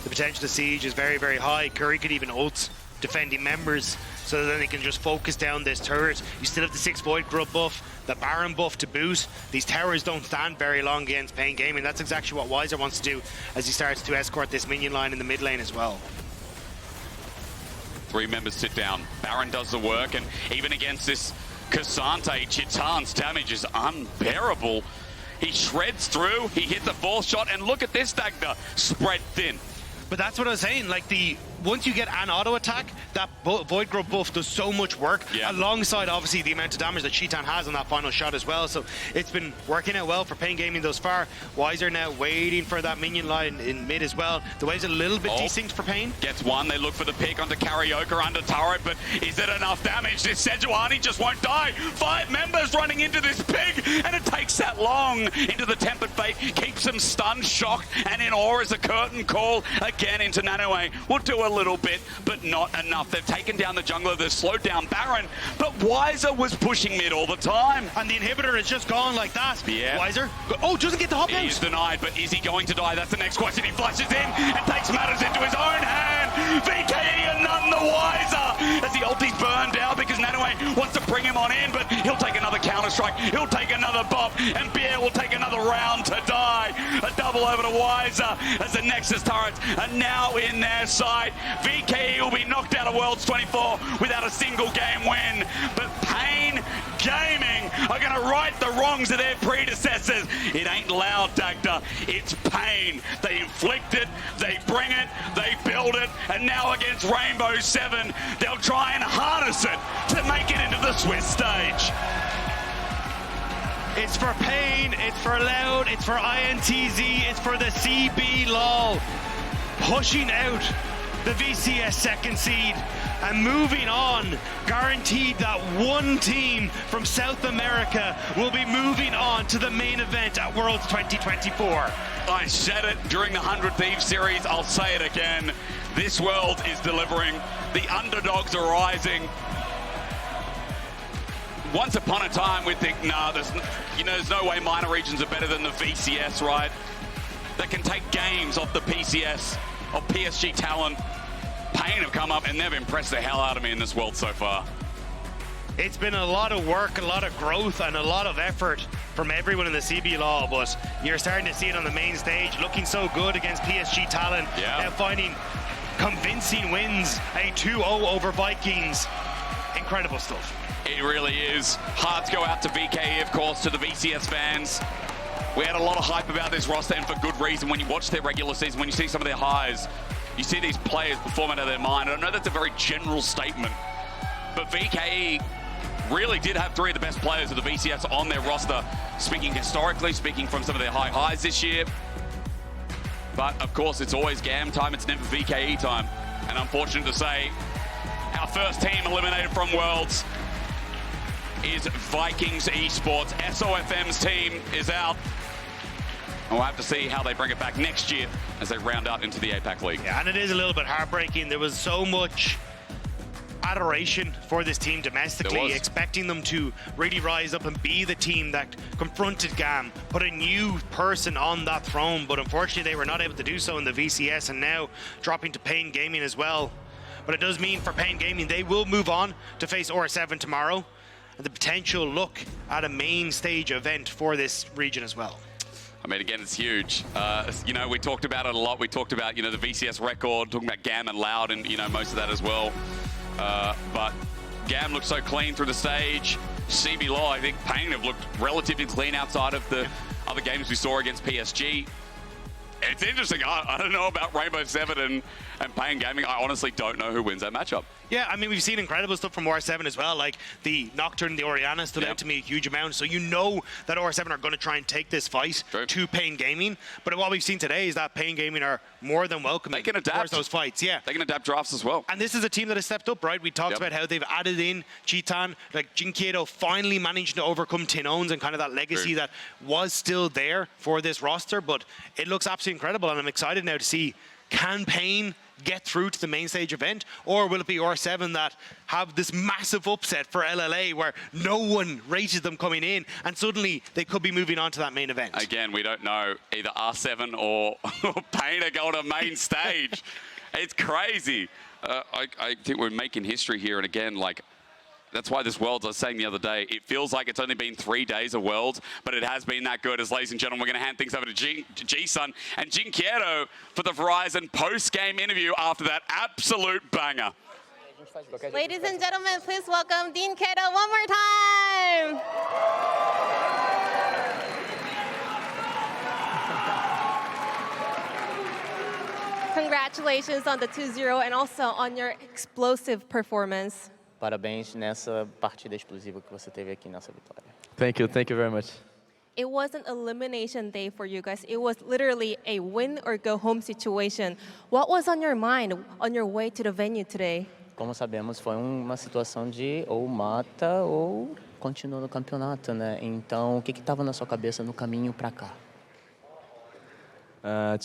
The potential to siege is very, very high. Kuri could even ult defending members, so then they can just focus down this turret. You still have the 6 Void Grub buff, the Baron buff to boot. These towers don't stand very long against paIN Gaming. That's exactly what Wizer wants to do as he starts to escort this minion line in the mid lane as well. 3 members sit down. Baron does the work, and even against this Cassante, Cheetan's damage is unbearable. He shreds through, he hits a 4th shot, and look at this Dagda, spread thin. But that's what I was saying, like once you get an auto attack, that Void Grub buff does so much work, alongside obviously the amount of damage that Cheetan has on that final shot as well. So it's been working out well for paIN Gaming thus far. Wizer now waiting for that minion line in mid as well. The wave's a little bit desynced for paIN. Gets one, they look for the pick onto CarioK under turret, but is it enough damage? This Sejuani just won't die. 5 members running into this pig, and it takes that long into the Tempered Fate, keeps them stunned, shocked, and in awe is a curtain call again into Nanaue. We'll do a little bit, but not enough. They've taken down the jungler, they've slowed down Baron, but Wizer was pushing mid all the time. And the inhibitor is just gone like that. Yeah. Wizer, doesn't get the hop out. He's denied, but is he going to die? That's the next question. He flashes in and takes matters into his own hand. VKE and none the wiser as the ulti's burned out because Nanaue wants to bring him on in, but he'll take another counter-strike, he'll take another bop, and Beer will take another round to die. A double over to Wizer as the Nexus turrets are now in their sight. VKE will be knocked out of Worlds 24 without a single game win, but paIN Gaming are going to right the wrongs of their predecessors. It ain't loud, Dagda, it's paIN. They inflict it, they bring it, they build it, and now against Rainbow 7, they'll try and harness it to make it into the Swiss stage. It's for paIN, it's for Loud, it's for INTZ, it's for the CBLO. Pushing out the VCS second seed and moving on, guaranteed that one team from South America will be moving on to the main event at Worlds 2024. I said it during the 100 Thieves series, I'll say it again. This world is delivering. The underdogs are rising. Once upon a time, we'd think, nah, there's no way minor regions are better than the VCS, right? That can take games off the PCS, of PSG talent. paIN have come up and they've impressed the hell out of me in this world so far. It's been a lot of work, a lot of growth, and a lot of effort from everyone in the CBLO, but you're starting to see it on the main stage, looking so good against PSG talent. Now finding convincing wins, a 2-0 over Vikings. Incredible stuff. It really is. Hearts go out to VKE, of course, to the VCS fans. We had a lot of hype about this roster, and for good reason. When you watch their regular season, when you see some of their highs, you see these players perform out of their mind. I know that's a very general statement, but VKE really did have 3 of the best players of the VCS on their roster, speaking historically, speaking from some of their high highs this year. But, of course, it's always GAM time. It's never VKE time. And unfortunate to say, our first team eliminated from Worlds is Vikings Esports. SOFM's team is out. And we'll have to see how they bring it back next year as they round out into the APAC League. Yeah, and it is a little bit heartbreaking. There was so much adoration for this team domestically, expecting them to really rise up and be the team that confronted GAM, put a new person on that throne, but unfortunately they were not able to do so in the VCS, and now dropping to paIN Gaming as well. But it does mean for paIN Gaming, they will move on to face OR7 tomorrow, and the potential look at a main stage event for this region as well. I mean, again, it's huge. You know, we talked about it a lot. We talked about, you know, the VCS record, talking about GAM and Loud and, you know, most of that as well. But GAM looked so clean through the stage. CBLOL, I think paIN have looked relatively clean outside of the other games we saw against PSG. It's interesting. I don't know about Rainbow Seven and paIN Gaming. I honestly don't know who wins that matchup. Yeah, I mean, we've seen incredible stuff from OR7 as well, like the Nocturne, the Orianna stood out to me a huge amount, so you know that OR7 are going to try and take this fight to paIN Gaming, but what we've seen today is that paIN Gaming are more than welcoming they can adapt towards those fights. Yeah, they can adapt drafts as well. And this is a team that has stepped up, right? We talked about how they've added in Chitan, like dyNquedo finally managed to overcome Tinones and kind of that legacy that was still there for this roster, but it looks absolutely incredible, and I'm excited now to see, can paIN get through to the main stage event, or will it be OR7 that have this massive upset for LLA where no one rated them coming in and suddenly they could be moving on to that main event? Again, we don't know. Either R7 or paIN are going to main stage. It's crazy. I think we're making history here, and again, like, that's why this Worlds, I was saying the other day, it feels like it's only been 3 days of Worlds, but it has been that good. As ladies and gentlemen, we're going to hand things over to G-Sun and dyNquedo for the Verizon post-game interview after that absolute banger. Ladies and gentlemen, please welcome dyNquedo one more time. Congratulations on the 2-0 and also on your explosive performance. Parabéns nessa partida explosiva que você teve aqui nessa vitória. Thank you very much. It wasn't elimination day for you guys. It was literally a win or go home situation. What was on your mind on your way to the venue today? Como sabemos, foi uma situação de ou mata ou continua no campeonato, né? Então, o que estava na sua cabeça no caminho para cá?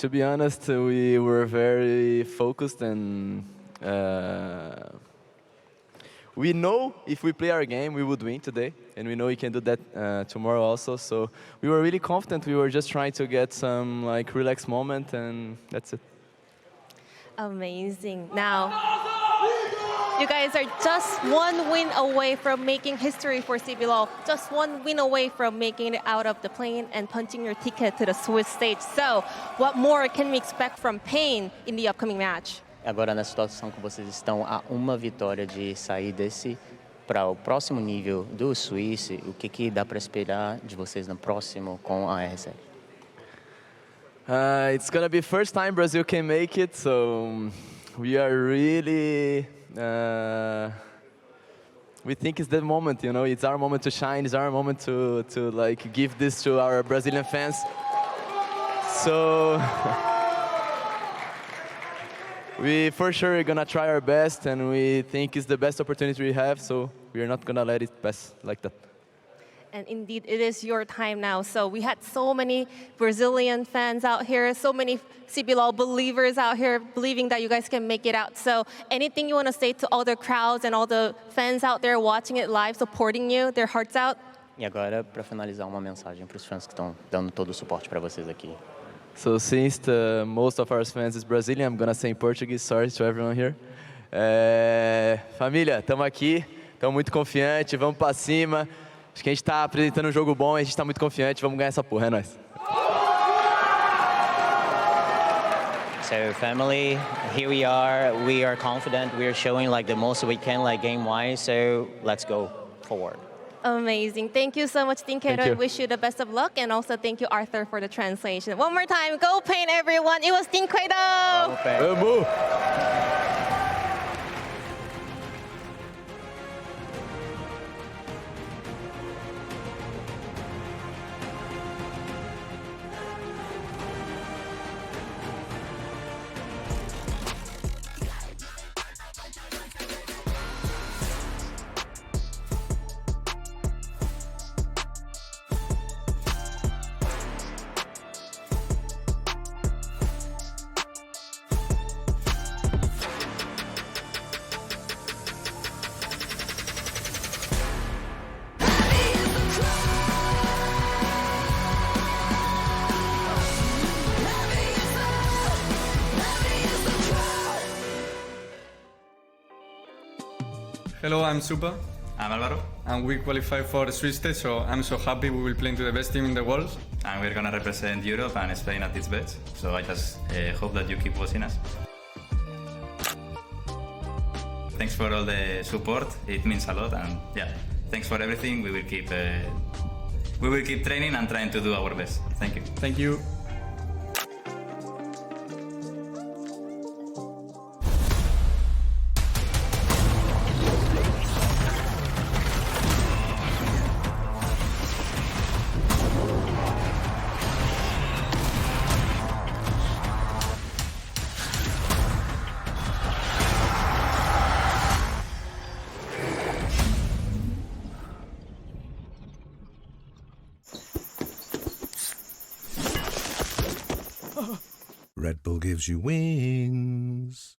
To be honest, we were very focused and we know if we play our game, we would win today, and we know we can do that tomorrow also. So we were really confident. We were just trying to get some like relaxed moment, and that's it. Amazing. Now, you guys are just one win away from making history for CBLOL. Just one win away from making it out of the plane and punching your ticket to the Swiss stage. So, what more can we expect from paIN in the upcoming match? Agora, na situação que vocês estão a uma vitória de sair desse para o próximo nível do Swiss, o que dá para esperar de vocês no próximo com a RSL? It's gonna be first time Brazil can make it, so we are really. We think it's the moment, you know. It's our moment to shine. It's our moment to like give this to our Brazilian fans. So. We for sure are gonna try our best, and we think it's the best opportunity we have, so we are not gonna let it pass like that. And indeed, it is your time now. So we had so many Brazilian fans out here, so many CBLOL believers out here believing that you guys can make it out. So anything you want to say to all the crowds and all the fans out there watching it live, supporting you, their hearts out? E agora, para finalizar, uma mensagem para os fãs que estão dando todo o suporte para vocês aqui. So since most of our fans is Brazilian, I'm gonna say in Portuguese. Sorry to everyone here. Família, estamos aqui, estamos muito confiantes, vamos para cima. Acho que a gente está apresentando um jogo bom, a gente está muito confiante, vamos ganhar essa porra, é nóis. So family, here we are confident, we are showing like the most we can like game-wise, so let's go forward. Amazing. Thank you so much, dyNquedo. I wish you the best of luck. And also thank you, Arthur, for the translation. One more time. Go paIN, everyone. It was dyNquedo. Hello, I'm Supa. I'm Alvaro. And we qualified for the Swiss stage, so I'm so happy we will play into the best team in the world. And we're going to represent Europe and Spain at this match. So I just hope that you keep watching us. Thanks for all the support. It means a lot. And yeah, thanks for everything. We will keep training and trying to do our best. Thank you. Thank you. Red Bull gives you wings.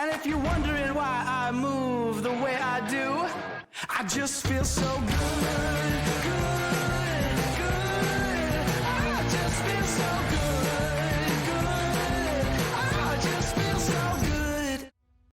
And if you're wondering why I move the way I do, I just feel so good.